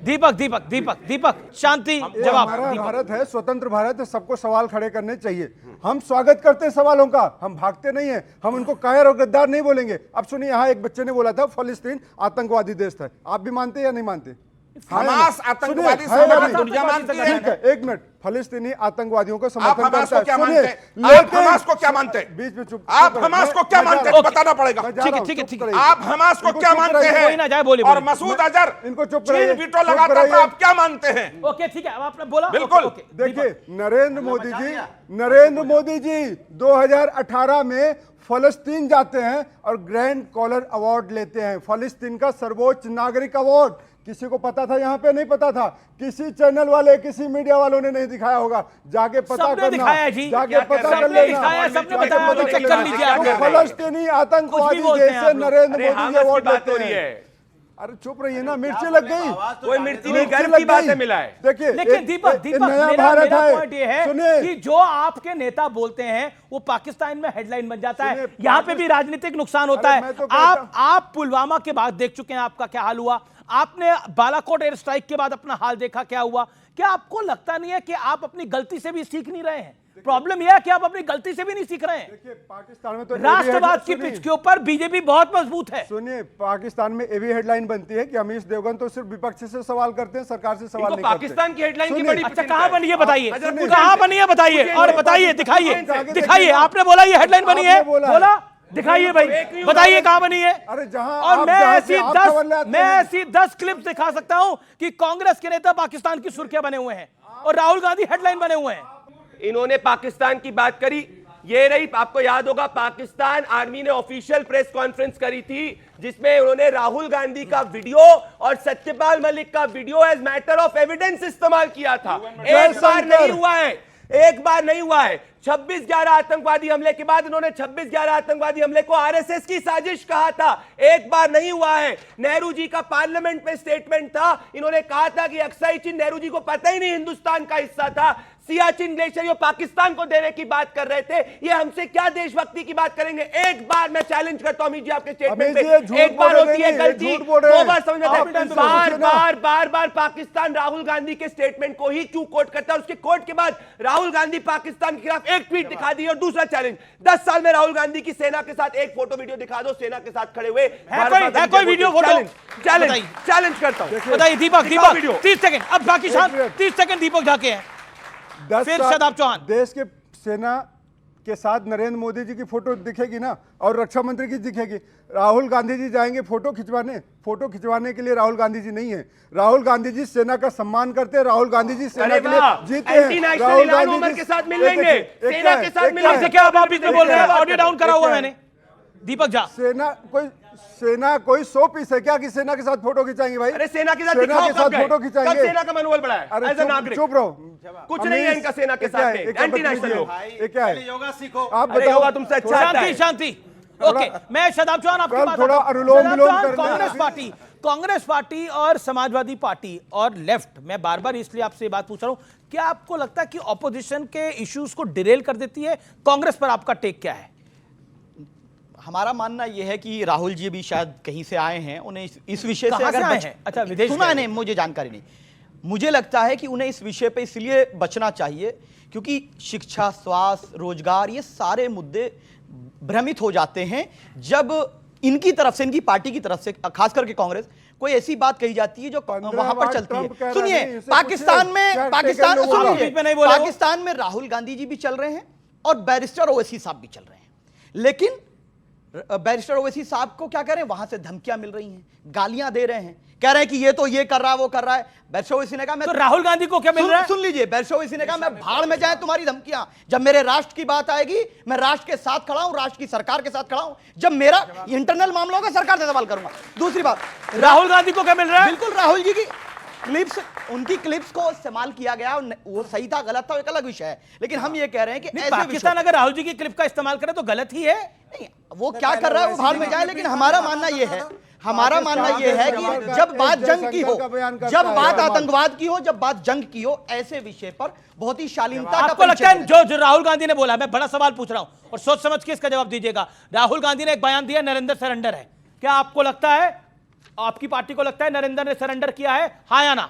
दीपक शांति, जवाब। हमारा भारत है, स्वतंत्र भारत है, सबको सवाल खड़े करने चाहिए। हम स्वागत करते हैं सवालों का, हम भागते नहीं है, हम उनको कायर और गद्दार नहीं बोलेंगे। अब सुनिए, यहाँ एक बच्चे ने बोला था फलस्तीन आतंकवादी देश था। आप भी मानते हैं या नहीं मानते? हमास आतंकवादी संगठन दुनिया मानती है। ठीक है, एक मिनट। फलस्तीनी आतंकवादियों को समर्थन करता है। सुनिए, आप हमास को क्या मानते हैं? बीच में चुप। आप हमास को क्या मानते हैं? बताना पड़ेगा। ठीक है। आप हमास को क्या मानते हैं? और मसूद अजहर इनको चुप चीन वीटो लगाता था, आप क्या मानते हैं? ओके, ठीक है, अब आपने बोला। बिल्कुल। देखिए, नरेंद्र मोदी जी 2018 में फलस्तीन जाते हैं और ग्रैंड कॉलर अवार्ड लेते हैं, फलस्तीन का सर्वोच्च नागरिक अवार्ड। किसी को पता था? यहाँ पे नहीं पता था। किसी चैनल वाले, किसी मीडिया वालों ने नहीं दिखाया होगा। जाके पता करना, जाके पता कर लेना। फलस्तीनी आतंकवादी जैसे नरेंद्र मोदी जी अवार्ड लेते हैं। अरे चुप रहिए ना, मिर्ची लग गई। कोई मिर्ची नहीं, गर्व की बात है मिला है। देखिए, लेकिन दीपक मेरा पॉइंट ये है कि जो आपके नेता बोलते हैं वो पाकिस्तान में हेडलाइन बन जाता है। यहाँ पे भी राजनीतिक नुकसान होता है। आप पुलवामा के बाद देख चुके हैं, आपका क्या हाल हुआ। आपने बालाकोट एयर स्ट्राइक के बाद अपना हाल देखा, क्या हुआ। क्या आपको लगता नहीं है कि आप अपनी गलती से भी सीख नहीं रहे हैं? प्रॉब्लम यह है कि आप अपनी गलती से भी नहीं सीख रहे हैं। देखिए, पाकिस्तान में तो राष्ट्रवाद की पिच के ऊपर बीजेपी बहुत मजबूत है। सुनिए, पाकिस्तान में ये भी हेडलाइन बनती है कि अमीश देवगन तो सिर्फ विपक्ष से सवाल करते हैं, सरकार से सवाल नहीं करते। पाकिस्तान की हेडलाइन की बड़ी अच्छा, कहां बनी है बताइए, कहां बनी है बताइए, और बताइए, दिखाइए। आपने बोला ये हेडलाइन बनी है, बोला दिखाइए भाई, बताइए कहां बनी है। अरे जहां और मैं ऐसी 10 क्लिप्स दिखा सकता हूं कि कांग्रेस के नेता पाकिस्तान की सुर्खियां बने हुए हैं और राहुल गांधी हेडलाइन बने हुए हैं। इन्होंने पाकिस्तान की बात करी, ये रही, आपको याद होगा पाकिस्तान आर्मी ने ऑफिशियल प्रेस कॉन्फ्रेंस करी थी जिसमें उन्होंने राहुल गांधी का वीडियो और सत्यपाल मलिक का video as matter of evidence इस्तेमाल किया था। एक बार नहीं हुआ है, एक बार नहीं हुआ है। 26/11 आतंकवादी हमले के बाद इन्होंने 26/11 आतंकवादी हमले को आरएसएस की साजिश कहा था, एक बार नहीं हुआ है। नेहरू जी का पार्लियामेंट में स्टेटमेंट था, इन्होंने कहा था कि अक्साई चीन नेहरू जी को पता ही नहीं हिंदुस्तान का हिस्सा था। सियाचिन ग्लेशियर ये पाकिस्तान को देने की बात कर रहे थे, ये हमसे क्या देशभक्ति की बात करेंगे? एक बार मैं चैलेंज करता हूं अमित जी आपके स्टेटमेंट पे, एक बार होती है गलती, दो बार समझ में बार पाकिस्तान राहुल गांधी के स्टेटमेंट को ही क्यों कोट करता है? उसके कोट के बाद राहुल गांधी पाकिस्तान के खिलाफ एक ट्वीट दिखा दी। और दूसरा चैलेंज, 10 साल में राहुल गांधी की सेना के साथ एक फोटो वीडियो दिखा दो, सेना के साथ खड़े हुए कोई वीडियो फोटो? चैलेंज करता हूं। बताइए दीपक 30 सेकंड, अब बाकी 30 सेकंड दीपक झाके हैं, फिर शादाब चौहान। देश के सेना के साथ नरेंद्र मोदी जी की फोटो दिखेगी ना, और रक्षा मंत्री की दिखेगी। राहुल गांधी जी जाएंगे फोटो खिंचवाने के लिए राहुल गांधी जी नहीं है। राहुल गांधी जी सेना का सम्मान करते हैं, राहुल गांधी जी सेना के लिए जीते हैं। राहुल गांधी के साथ मिल लेंगे, सेना के साथ मिलेंगे। क्या आप बीच में बोल रहे हैं? ऑडियो डाउन करा हुआ मैंने। दीपक झा, सेना कोई 100 पीस है क्या कि सेना के साथ फोटो खिंचाएंगे भाई? अरे सेना के साथ फोटो खिंचाएंगे। कब सेना का मनोबल बढ़ा है? एज अ नागरिक चुप रहो, कुछ नहीं है इनका सेना के साथ, एंटी नेशनल लोग। ये क्या है? योगा सीखो। आप बताओ, योगा तुमसे अच्छा आता है। शांति। ओके, मैं शादाब चौहान आपकी बात थोड़ा अनुलोम विलोम करना। कांग्रेस पार्टी और समाजवादी पार्टी और लेफ्ट, मैं बार बार इसलिए आपसे ये बात पूछ रहा हूं, क्या आपको लगता है कि ऑपोजिशन के इश्यूज को डिरेल कर देती है? कांग्रेस पर आपका टेक क्या है? हमारा मानना यह है कि राहुल जी भी शायद कहीं से आए हैं, उन्हें इस विषय से अगर अच्छा, विदेश सुना नहीं, मुझे जानकारी नहीं। मुझे लगता है कि उन्हें इस विषय पे इसलिए बचना चाहिए क्योंकि शिक्षा, स्वास्थ्य, रोजगार, ये सारे मुद्दे भ्रमित हो जाते हैं जब इनकी तरफ से, इनकी पार्टी की तरफ से, खास करके कांग्रेस, कोई ऐसी बात कही जाती है जो वहां पर चलती है। सुनिए, पाकिस्तान में राहुल गांधी जी भी चल रहे हैं और बैरिस्टर ओवैसी साहब भी चल रहे हैं, लेकिन बैरिस्टर ओवैसी साहब को क्या कह रहे हैं? वहां से धमकियां मिल रही हैं, गालियां दे रहे हैं, कह रहे हैं कि ये तो ये कर रहा है, वो कर रहा है। बैरिस्टर ओवैसी ने कहा मैं, तो राहुल गांधी को क्या मिल रहा है? सुन लीजिए, बैरिस्टर ओवैसी ने कहा मैं भाड़ में जाए तुम्हारी धमकियां, जब मेरे राष्ट्र की बात आएगी मैं राष्ट्र के साथ खड़ा हूं, राष्ट्र की सरकार के साथ खड़ा हूं, जब मेरा इंटरनल मामला होगा सरकार से सवाल करूंगा। दूसरी बात, राहुल गांधी को क्या मिल रहा है? बिल्कुल राहुल जी की क्लिप्स, उनकी क्लिप्स को इस्तेमाल किया गया, वो सही था गलत था एक अलग विषय है, लेकिन हम ये कह रहे हैं कि ऐसे पाकिस्तान अगर राहुल जी की क्लिप का इस्तेमाल करे तो गलत ही है। नहीं, वो क्या कर रहा है वो भाड़ में जाए, लेकिन हमारा मानना ये है, हमारा मानना यह है कि जब बात जंग की हो, जब बात आतंकवाद की हो, जब बात जंग की हो, ऐसे विषय पर बहुत ही शालीनता का आपको लगता है जो राहुल गांधी ने बोला, मैं बड़ा सवाल पूछ रहा हूं और सोच समझ के इसका जवाब दीजिएगा। राहुल गांधी ने एक बयान दिया नरेंद्र सरेंडर है, क्या आपको लगता है, आपकी पार्टी को लगता है नरेंद्र ने सरेंडर किया है, हाँ या ना?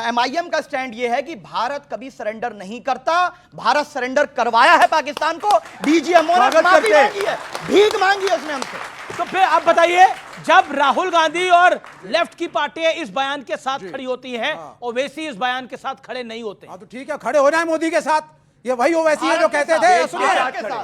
एमआईएम का स्टैंड यह है कि भारत कभी सरेंडर नहीं करता, भारत सरेंडर करवाया है पाकिस्तान को, डीजीएमओ ने माफी मांगी है, भीख मांगी है उसने हमसे। तो फिर आप बताइए, जब राहुल गांधी और लेफ्ट की पार्टियां इस बयान के साथ खड़ी होती हैं, ओवैसी इस बयान के साथ खड़े नहीं होते। तो ठीक है, खड़े हो जाए मोदी के साथ, ये वही ओवैसी है जो कहते थे सुनिए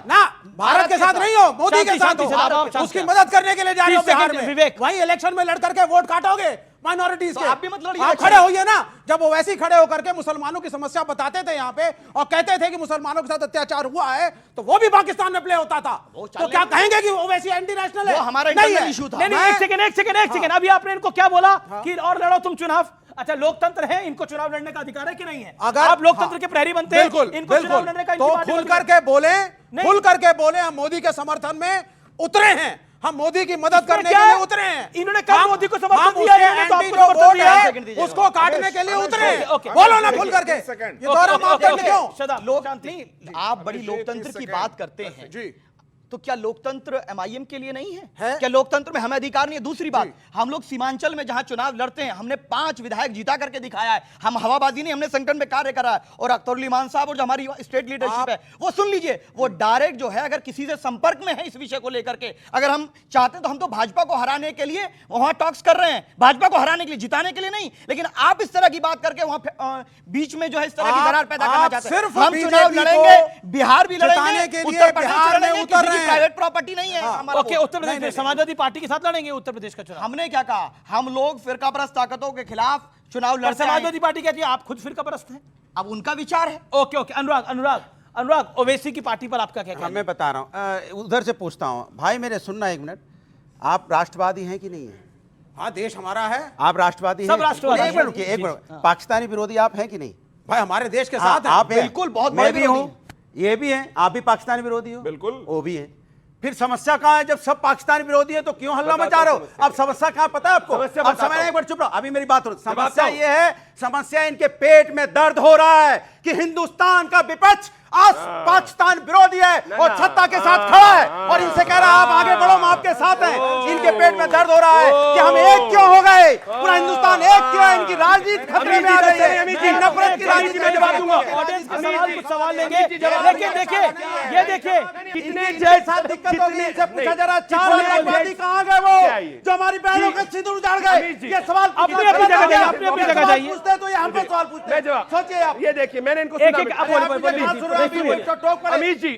ना, भारत के साथ नहीं हो, मोदी के साथ हो, उसकी मदद करने के लिए जा रहे हो बिहार में, विवेक वही इलेक्शन में लड़ करके वोट काटोगे माइनॉरिटीज के। आप भी मतलब आप खड़े होइए ना, जब ओवैसी खड़े होकर के मुसलमानों की समस्या बताते थे यहाँ पे और कहते थे कि मुसलमानों के साथ अत्याचार हुआ है, तो वो भी पाकिस्तान में प्ले होता था, तो क्या कहेंगे कि ओवैसी एंटी नेशनल है? हमारा इंटरनल इशू था। नहीं, एक सेकंड, अभी आपने इनको क्या बोला कि और लड़ो तुम चुनाव? अच्छा, लोकतंत्र है, इनको चुनाव लड़ने का अधिकार है कि नहीं है? अगर आप लोकतंत्र के प्रहरी बनते हैं, इनको चुनाव लड़ने का, तो खुल करके बोले हम मोदी के समर्थन में उतरे हैं, हम मोदी की मदद करने के लिए उतरे हैं। इन्होंने कहा मोदी को समर्थन दिया, उसको काटने के लिए उतरे हैं। बोलो ना खुल करके, ये दोहरा मापदंड क्यों? आप बड़ी लोकतंत्र की बात करते हैं जी, तो क्या लोकतंत्र एमआईएम के लिए नहीं है? क्या लोकतंत्र में हमें अधिकार नहीं है? दूसरी बात, हम लोग सीमांचल में जहां चुनाव लड़ते हैं, हमने 5 विधायक जीता करके दिखाया है, हम हवाबाजी नहीं, हमने संगठन में कार्य करा है। और अख्तरुल इमान साहब और जो हमारी स्टेट लीडरशिप है, वो सुन लीजिए, वो डायरेक्ट जो है अगर किसी से संपर्क में है इस विषय को लेकर के, अगर हम चाहते तो हम तो भाजपा को हराने के लिए वहां टॉक्स कर रहे हैं, भाजपा को हराने के लिए, जिताने के लिए नहीं। लेकिन आप इस तरह की बात करके वहां बीच में जो है इस तरह की दरार पैदा करना चाहते हैं। हम चुनाव लड़ेंगे, बिहार भी लड़ेंगे, उत्तर प्रदेश लड़ेंगे, प्राइवेट प्रॉपर्टी नहीं है। ओके, उत्तर प्रदेश में समाजवादी पार्टी के साथ लड़ेंगे उत्तर प्रदेश का चुनाव। हमने क्या कहा, हम लोग फिरकापरस्त ताकतों के खिलाफ चुनाव लड़ते हैं। समाजवादी पार्टी कहती है आप खुद फिरकापरस्त हैं, अब उनका विचार है। ओके, अनुराग, अनुराग, ओवैसी की पार्टी पर आपका क्या कहना है? मैं बता रहा हूँ, उधर से पूछता हूँ भाई, मेरे सुनना एक मिनट, आप राष्ट्रवादी हैं कि नहीं है? हाँ, देश हमारा है, आप राष्ट्रवादी सब राष्ट्रवादी एक मिनट रुकिए, एक मिनट, पाकिस्तानी विरोधी आप हैं कि नहीं? भाई हमारे देश के साथ आप हैं। बिल्कुल, बहुत मैं बड़े भी हूँ, ये भी हैं, आप भी पाकिस्तानी विरोधी हो? बिल्कुल, वो भी है। फिर समस्या कहाँ है? जब सब पाकिस्तानी विरोधी है तो क्यों हल्ला मचा रहे हो? अब समस्या कहाँ पता है आपको? अब समय एक बार चुप रहो, अभी मेरी बात हो। समस्या ये है, समस्या इनके पेट में दर्द हो रहा है कि हिंदुस्तान का विपक्ष आज पाकिस्तान विरोधी है और सत्ता के साथ खड़ा है और इनसे कह रहा है आप आगे बढ़ो, हम आपके साथ हैं। इनके पेट में दर्द हो रहा है कि हम एक क्यों हो गए, पूरा हिंदुस्तान एक क्यों है, इनकी राजनीति खतरे में आ गई है, नफरत की राजनीति में जवाब दूंगा। ऑडियंस के सवाल कुछ सवाल लेंगे, लेकिन देखिए, ये देखिए कितने जैसा दिक्कत होगी, इनसे पूछा जा रहा 4 आतंकवादी कहाँ गए वो जो हमारी बहनों के सिंदूर उजाड़ गए? ये सवाल अपनी अपनी जगह जाइए, अपनी अपनी जगह जाइए। पूछते हैं तो ये हम पे सवाल पूछते हैं। सोचिए आप, ये देखिए, मैंने इनको एक एक अमीश जी,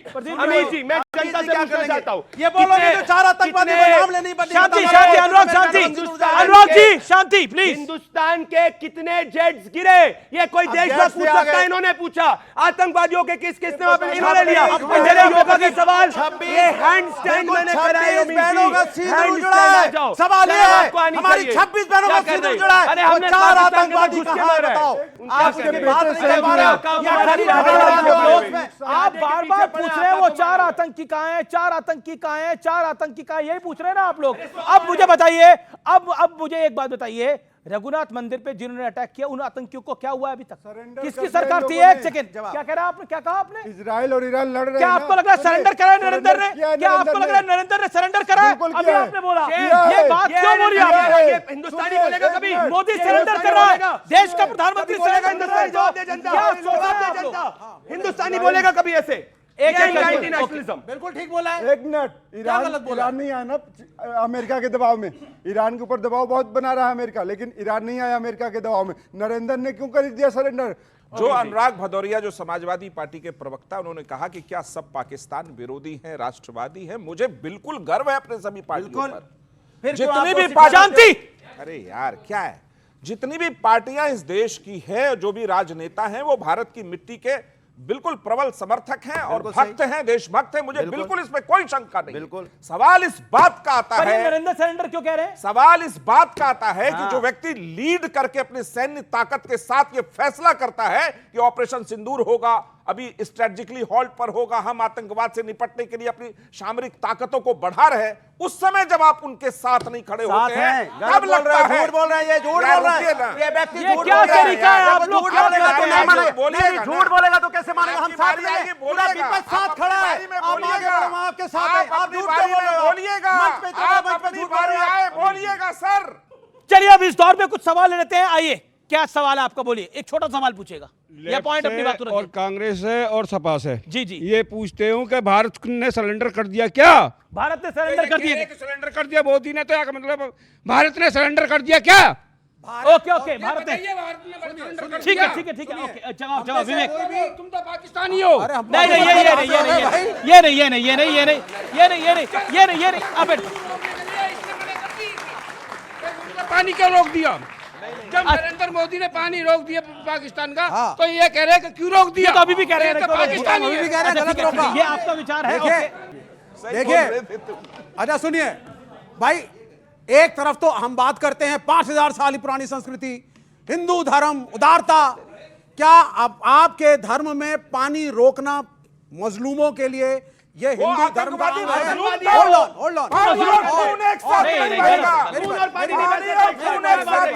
मैं जनता से पूछना चाहता हूँ, ये बोलोगे तो 4 आतंकवादी को नाम लेने बदले। शांति शांति, अनुराग शांति, अनुराग जी शांति प्लीज। हिंदुस्तान के कितने जेट्स गिरे, ये कोई देश में पूछ सकता है? इन्होंने पूछा आतंकवादियों के किस किसने वहां पे इन्होंने लिया। मेरे योगा के सवाल, ये हैंड स्टैंड मैंने कराया, बहनों का सिंदूर जुड़ा है। सवाल ये है, हमारी 26 बहनों का सिंदूर जुड़ा है, अरे हमने 4 आतंकवादी कहां है? बताओ, आपके बात नहीं कर पा रहे हो। आप बार बार पूछ रहे हैं वो 4 आतंकी कहां हैं, 4 आतंकी कहां हैं, 4 आतंकी कहां हैं, यही पूछ रहे हैं ना आप लोग। अब मुझे बताइए, अब मुझे एक बात बताइए, रघुनाथ मंदिर पे जिन्होंने अटैक किया उन आतंकियों को क्या हुआ अभी तक? किसकी सरकार थी? एक सेकंड, क्या कह रहा है आपने, क्या कहा आपने? इजराइल और ईरान लड़ रहे हैं। क्या आपको लग रहा है सरेंडर करा है नरेंद्र ने? क्या आपको लग रहा है नरेंद्र ने सरेंडर करा है? अभी आपने बोला, ये बात क्यों बोली आपने? हिंदुस्तानी बोलेगा कभी? मोदी सरेंडर कर रहा है, देश का प्रधानमंत्री बोलेगा जनता, हिंदुस्तानी बोलेगा कभी ऐसे? एक नेशनलिज्म बिल्कुल ठीक बोला है। एक मिनट, ईरान नहीं आया ना अमेरिका के दबाव में। ईरान के ऊपर दबाव बहुत बना रहा है अमेरिका, लेकिन ईरान नहीं आया अमेरिका के दबाव में। नरेंद्र ने क्यों कर दिया सरेंडर? जो अनुराग भदौरिया जो समाजवादी पार्टी के प्रवक्ता, उन्होंने कहा कि क्या सब पाकिस्तान विरोधी हैं, राष्ट्रवादी हैं? मुझे बिल्कुल गर्व है अपने सभी पार्टियों पर। जितनी भी शांति, अरे यार क्या है, जितनी भी पार्टियां इस देश की है, जो भी राजनेता हैं, वो भारत की मिट्टी के बिल्कुल प्रबल समर्थक हैं और भक्त हैं, देशभक्त हैं। मुझे बिल्कुल इसमें कोई शंका नहीं। बिल्कुल। सवाल इस बात का आता है, नरेंद्र सरेंडर क्यों कह रहे हैं? सवाल इस बात का आता है कि जो व्यक्ति लीड करके अपने सैन्य ताकत के साथ ये फैसला करता है कि ऑपरेशन सिंदूर होगा, अभी स्ट्रेटेजिकली हॉल्ट पर होगा, हम आतंकवाद से निपटने के लिए अपनी सामरिक ताकतों को बढ़ा रहे हैं, उस समय जब आप उनके साथ नहीं खड़े होते हैं, तब लगता है झूठ बोल रहे हैं, ये झूठ बोल रहा है, ये व्यक्ति ये झूठ क्या बोल रहा है। तरीका है? आप लोग झूठ बोलेगा तो नहीं मानेंगे, बोलिएगा नहीं, झूठ बोलेगा तो कैसे मानेगा? हम साथ में हैं, पूरा बोलिएगा। विपक्ष साथ खड़ा है, आप आगे बढ़ो, हम आपके साथ हैं। आप झूठ क्यों बोल रहे हो? बोलिएगा, मंच पे चलो, आप मंच पे अपनी झूठ बोल बारी रहे आए, हैं। बोलिएगा सर। चलिए अब इस दौर में कुछ सवाल ले लेते हैं। आइए, क्या सवाल है आपका? बोलिए, एक छोटा सवाल पूछेगा या पॉइंट अपनी बात और कांग्रेस है और सपा से जी जी ये पूछते हूँ कि भारत ने सरेंडर कर दिया क्या? भारत ने सरेंडर कर दिया? सरेंडर कर दिया मोदी ने, तो क्या मतलब भारत ने सरेंडर कर दिया क्या? ओके ओके, भारत ने, ठीक है ठीक है ठीक है, ओके, जवाब जवाब विवेक। तुम तो पाकिस्तानी हो। नहीं नहीं, ये नहीं, अब पानी क्यों रोक दिया? जब नरेंद्र मोदी ने पानी रोक दिया पाकिस्तान का, तो ये कह रहे हैं कि क्यों रोक दिया? तो अभी भी कह रहे हैं पाकिस्तानी भी कह रहे हैं गलत रोका। ये आपका विचार है। देखिए, अच्छा सुनिए भाई, एक तरफ तो हम बात करते हैं 5000 साल पुरानी संस्कृति, हिंदू धर्म, उदारता। क्या अब आपके धर्म में पानी रोकना मजलूमों के लिए ये हिंदू धर्म का अंग है? होल्ड ऑन,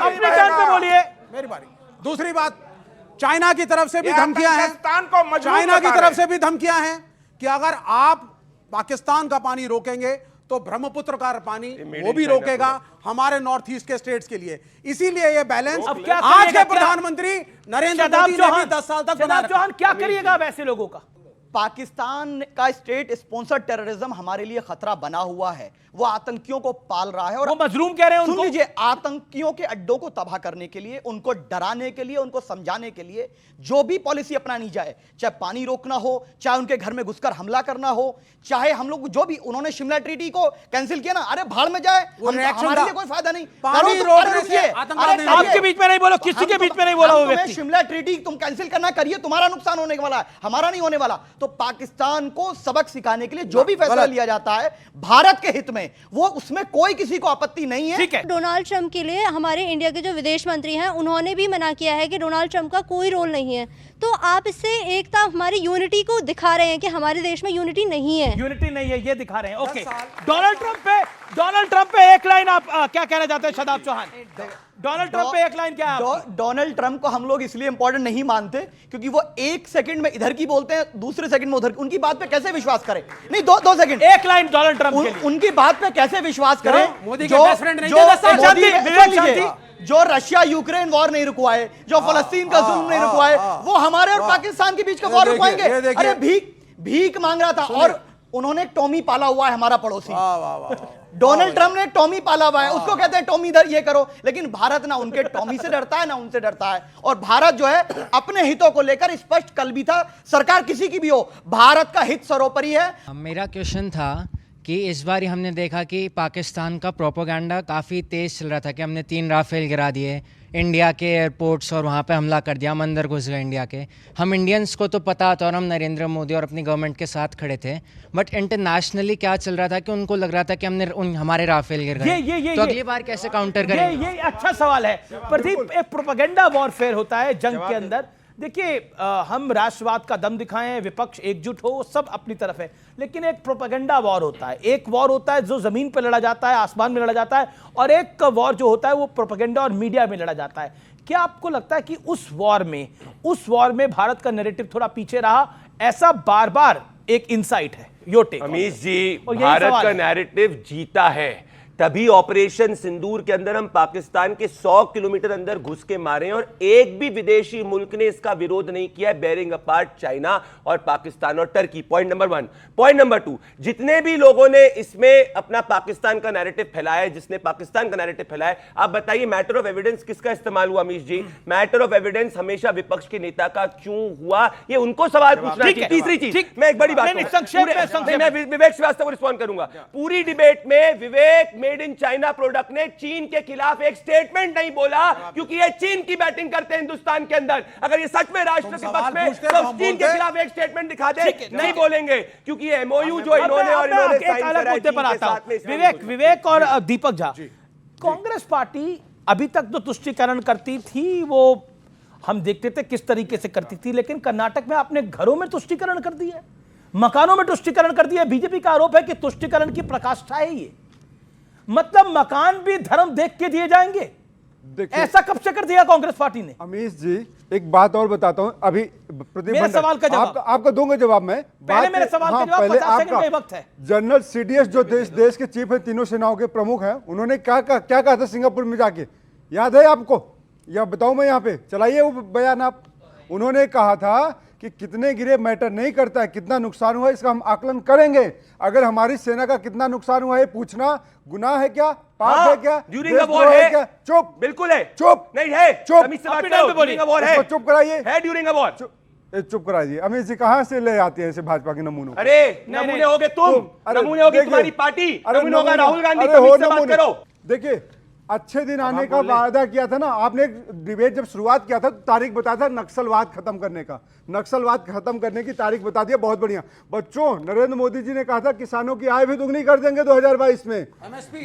अपने टर्न पे बोलिए। मेरी बारी। दूसरी बात, चाइना की तरफ से भी धमकियां हैं, को चाइना की तरफ से भी धमकियां हैं कि अगर आप पाकिस्तान का पानी रोकेंगे तो ब्रह्मपुत्र का पानी वो भी रोकेगा हमारे नॉर्थ ईस्ट के स्टेट्स के लिए। इसीलिए ये बैलेंस आज के प्रधानमंत्री नरेंद्र मोदी ने भी 10 साल तक बनाया। चौहान, क्या करिएगा अब ऐसे लोगों का? पाकिस्तान का स्टेट स्पॉन्सर्ड टेररिज्म हमारे लिए खतरा बना हुआ है, वो आतंकियों को पाल रहा है और वो मजलूम कह रहे हैं उनको। सुन लीजिए, आतंकियों के अड्डों को तबाह करने के लिए, उनको डराने के लिए, उनको समझाने के लिए जो भी पॉलिसी अपनानी जाए, चाहे पानी रोकना हो, चाहे उनके घर में घुसकर हमला करना हो, चाहे हम लोग जो भी उन्होंने शिमला ट्रीटी को कैंसिल किया ना, अरे भाड़ में जाए, हमारे लिए कोई फायदा नहीं। पानी रोकने से आपके बीच में नहीं बोलो, किसी के बीच में नहीं बोला वो व्यक्ति। शिमला ट्रीटी तुम कैंसिल करना, करिए, तुम्हारा नुकसान होने वाला है, हमारा नहीं होने वाला। तो पाकिस्तान को सबक सिखाने के लिए जो भी फैसला लिया जाता है भारत के हित में, वो उसमें कोई किसी को आपत्ति नहीं है। ठीक है। डोनाल्ड ट्रंप के लिए हमारे इंडिया के जो विदेश मंत्री हैं उन्होंने भी मना किया है कि डोनाल्ड ट्रंप का कोई रोल नहीं है। तो आप इससे एकता, हमारी यूनिटी को दिखा रहे हैं कि हमारे देश में यूनिटी नहीं है। यूनिटी नहीं है, ये दिखा रहे हैं। ओके, डोनाल्ड ट्रंप पे एक लाइन आप क्या कहना चाहते हैं शादाब चौहान? डोनाल्ड ट्रंप पे एक लाइन क्या है? डोनाल्ड ट्रंप को हम लोग इसलिए इंपॉर्टेंट नहीं मानते क्योंकि वो एक सेकंड में इधर की बोलते हैं, दूसरे सेकंड में उधर। उनकी बात पे कैसे विश्वास करें? नहीं, दो सेकंड, एक लाइन डोनाल्ड ट्रंप के लिए। उनकी बात पे कैसे विश्वास करें? मोदी के बेस्ट फ्रेंड नहीं जो रशिया यूक्रेन वॉर नहीं रुकवाए, जो फलस्तीन का जुल्म नहीं रुकवाए, वो हमारे और पाकिस्तान के बीच का वॉर रुकवाएंगे? अरे भीख मांग रहा था और उन्होंने टॉमी पाला हुआ है, हमारा पड़ोसी। डोनाल्ड ट्रंप ने टॉमी पाला हुआ है, उसको कहते हैं टॉमी इधर ये करो। लेकिन भारत ना उनके टॉमी से डरता है ना उनसे डरता है। और भारत जो है अपने हितों को लेकर स्पष्ट, कल भी था, सरकार किसी की भी हो, भारत का हित सर्वोपरि है। मेरा क्वेश्चन था कि इस बार हमने देखा कि पाकिस्तान का प्रोपेगेंडा काफ़ी तेज़ चल रहा था कि हमने 3 राफेल गिरा दिए, इंडिया के एयरपोर्ट्स और वहाँ पे हमला कर दिया, हम अंदर घुस गए इंडिया के। हम इंडियंस को तो पता था और हम नरेंद्र मोदी और अपनी गवर्नमेंट के साथ खड़े थे, बट इंटरनेशनली क्या चल रहा था कि उनको लग रहा था कि हमने हमारे राफेल गिर गए, तो अगली बार कैसे काउंटर करेंगे? ये अच्छा सवाल है प्रदीप। एक प्रोपेगेंडा वॉरफेयर होता है जंग के अंदर। देखिए, हम राष्ट्रवाद का दम दिखाएं, विपक्ष एकजुट हो, सब अपनी तरफ है, लेकिन एक प्रोपेगेंडा वॉर होता है। एक वॉर होता है जो जमीन पर लड़ा जाता है, आसमान में लड़ा जाता है, और एक वॉर जो होता है वो प्रोपेगेंडा और मीडिया में लड़ा जाता है। क्या आपको लगता है कि उस वॉर में भारत का नैरेटिव थोड़ा पीछे रहा? ऐसा बार बार एक इंसाइट है। Your take. अमीश जी, भारत का नैरेटिव जीता है, तभी ऑपरेशन सिंदूर के अंदर हम पाकिस्तान के 100 किलोमीटर अंदर घुस के मारे और एक भी विदेशी मुल्क ने इसका विरोध नहीं किया, बेरिंग अपार्ट चाइना और पाकिस्तान और Turkey. Point number 1। Point number 2, जितने भी लोगों ने इसमें अपना पाकिस्तान का नैरेटिव फैलाया, जिसने पाकिस्तान का नैरेटिव फैलाया, आप बताइए मैटर ऑफ एविडेंस किसका इस्तेमाल हुआ? अमीश जी, मैटर ऑफ एविडेंस हमेशा विपक्ष के नेता का क्यों हुआ, ये उनको सवाल पूछना चाहिए। तीसरी चीज, मैं एक बड़ी बात, मैं विवेक श्रीवास्तव को रिस्पॉन्ड करूंगा। पूरी डिबेट में विवेक मेड इन चाइना प्रोडक्ट ने चीन के खिलाफ एक स्टेटमेंट नहीं बोला, क्योंकि ये चीन की बैटिंग करते हैं हिंदुस्तान के अंदर। अगर ये सच में राष्ट्र के पक्ष में, तो चीन के खिलाफ एक स्टेटमेंट दिखा दे। नहीं बोलेंगे, क्योंकि ये एमओयू जो इन्होंने और इन्होंने साइन करा है चीन के साथ में। विवेक और दीपक झा, कांग्रेस पार्टी अभी तक तो तुष्टीकरण करती थी, वो हम देखते थे किस तरीके से करती थी, लेकिन कर्नाटक में आपने घरों में तुष्टीकरण कर दिया, मकानों में तुष्टीकरण कर दिया। बीजेपी का आरोप है कि तुष्टीकरण की प्रकाष्ठा है ये, मतलब मकान भी धर्म देख के दिए जाएंगे। ऐसा कब से कर दिया कांग्रेस पार्टी ने? अमीश जी, एक बात और बताता हूं। अभी प्रदीप मेरे सवाल का जवाब आपका दूंगा जवाब मैं। पहले मेरे सवाल का जवाब 50 सेकंड का वक्त है। जनरल सीडीएस जो देश के चीफ है, तीनों सेनाओं के प्रमुख हैं, उन्होंने क्या कहा था सिंगापुर में जाके, याद है आपको? या बताऊं मैं यहाँ पे? चलाइए वो बयान आप। उन्होंने कहा था कि कितने गिरे मैटर नहीं करता है, कितना नुकसान हुआ इसका हम आकलन करेंगे। अगर हमारी सेना का कितना नुकसान हुआ है पूछना गुनाह है क्या, पाप है क्या, ड्यूरिंग द वॉर है क्या? चुप, बिल्कुल है। चुप नहीं है, चुप, ड्यूरिंग द वॉर है, चुप कराइए। है ड्यूरिंग द वॉर, चुप कराइए। अमित जी कहां से ले आते हैं ऐसे भाजपा के नमूनों? अरे नमूने होगे तुम, नमूने होगी तुम्हारी पार्टी, नमूने होगा राहुल गांधी। कभी से बात करो। देखिए, अच्छे दिन आने का वादा किया था ना आपने। डिबेट जब शुरुआत किया था तो तारीख बताया था नक्सलवाद खत्म करने का, नक्सलवाद खत्म करने की तारीख बता दिया। बहुत बढ़िया। बच्चों, नरेंद्र मोदी जी ने कहा था किसानों की आय भी दुगनी कर देंगे 2022 में,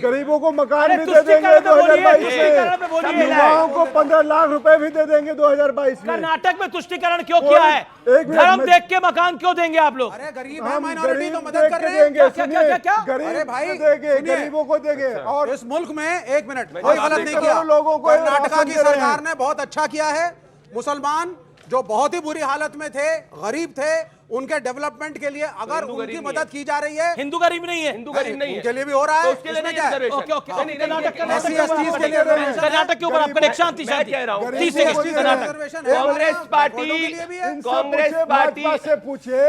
गरीबों को मकान भी दे देंगे 2022 में, युवाओं को 15 लाख रुपए भी दे देंगे 2022 में। कर्नाटक में तुष्टीकरण क्यों किया है? धर्म देख के मकान क्यों देंगे आप लोग? अरे गरीब है, माइनॉरिटी तो मदद कर रहे हैं। गरीबों को देंगे। और इस मुल्क में, एक मिनट, कोई गलत नहीं किया। कर्नाटका की सरकार ने बहुत अच्छा किया है। मुसलमान जो बहुत ही बुरी हालत में थे, गरीब थे, उनके डेवलपमेंट के लिए अगर उनकी मदद की जा रही है। हिंदू गरीब नहीं है, हिंदू गरीब नहीं है, उनके लिए भी हो रहा है। उसके लिए नहीं है। कर्नाटक के ऊपर आपका एक शांति कह रहा हूं। कांग्रेस पार्टी से पूछे,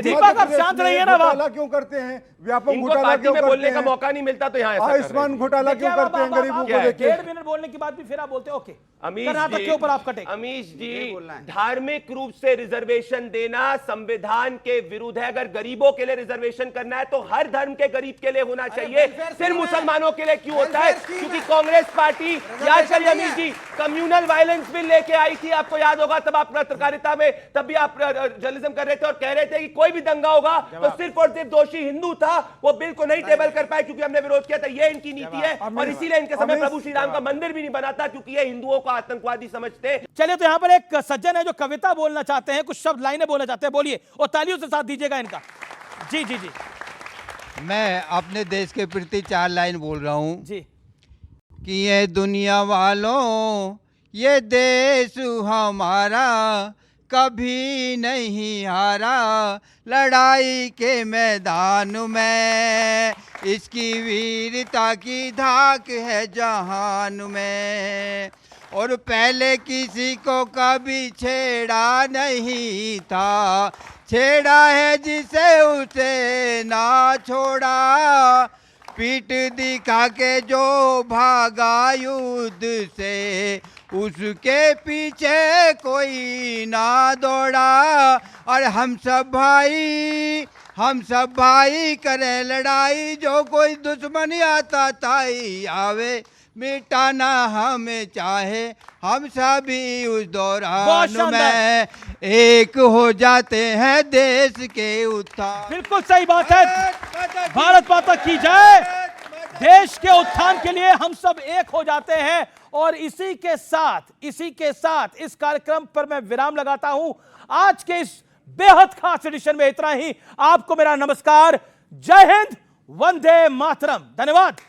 दीपक आप शांत रहिए ना। घोटाला क्यों करते हैं? व्यापक घोटाला क्यों करते हैं? बोलने का मौका नहीं मिलता तो यहाँ आयुष्मान घोटाला क्यों करते हैं? गरीबों को देखिए। 1.5 मिनट बोलने के बाद भी फिर आप बोलते ओके। कर्नाटक के ऊपर आपका टेक। अमीश जी, धार्मिक रूप से रिजर्वेशन देना संविधान संविधान के विरुद्ध है। अगर गरीबों के लिए रिजर्वेशन करना है तो हर धर्म के गरीब के लिए होना चाहिए, सिर्फ मुसलमानों के लिए क्यों होता है? क्योंकि कांग्रेस पार्टी, याद करिए अमीर जी, कम्युनल वायलेंस बिल लेके आई थी, आपको याद होगा, तब आप पत्रकारिता में, तब भी आप जर्नलिज्म कर रहे थे और कह रहे थे कि कोई भी दंगा होगा तो सिर्फ और सिर्फ दोषी हिंदू था, वो बिल को नहीं टेबल कर पाए क्योंकि हमने विरोध किया था। ये इनकी नीति है और इसीलिए इनके समय प्रभु श्री राम का मंदिर भी नहीं बना था, क्योंकि ये हिंदुओं को आतंकवादी समझते। चलिए, तो यहां पर एक सज्जन है जो कविता बोलना चाहते हैं, कुछ शब्द लाइनें बोलना चाहते हैं, बोलिए और तालियों से साथ दीजिएगा इनका। जी जी जी। मैं अपने देश के प्रति 4 लाइन बोल रहा हूं जी। कि ये दुनिया वालों, ये देश हमारा कभी नहीं हारा लड़ाई के मैदान में, इसकी वीरता की धाक है जहान में, और पहले किसी को कभी छेड़ा नहीं था, छेड़ा है जिसे उसे ना छोड़ा, पीठ दिखा के जो भागा युद्ध से उसके पीछे कोई ना दौड़ा, और हम सब भाई करें लड़ाई, जो कोई दुश्मन आता ताई आवे, मिटाना हमें चाहे हम सभी उस दौरान में एक हो जाते हैं देश के उत्थान। बिल्कुल सही बात है, भारत माता की जय। देश के उत्थान के लिए हम सब एक हो जाते हैं। और इसी के साथ इस कार्यक्रम पर मैं विराम लगाता हूं। आज के इस बेहद खास एडिशन में इतना ही। आपको मेरा नमस्कार, जय हिंद, वंदे मातरम, धन्यवाद।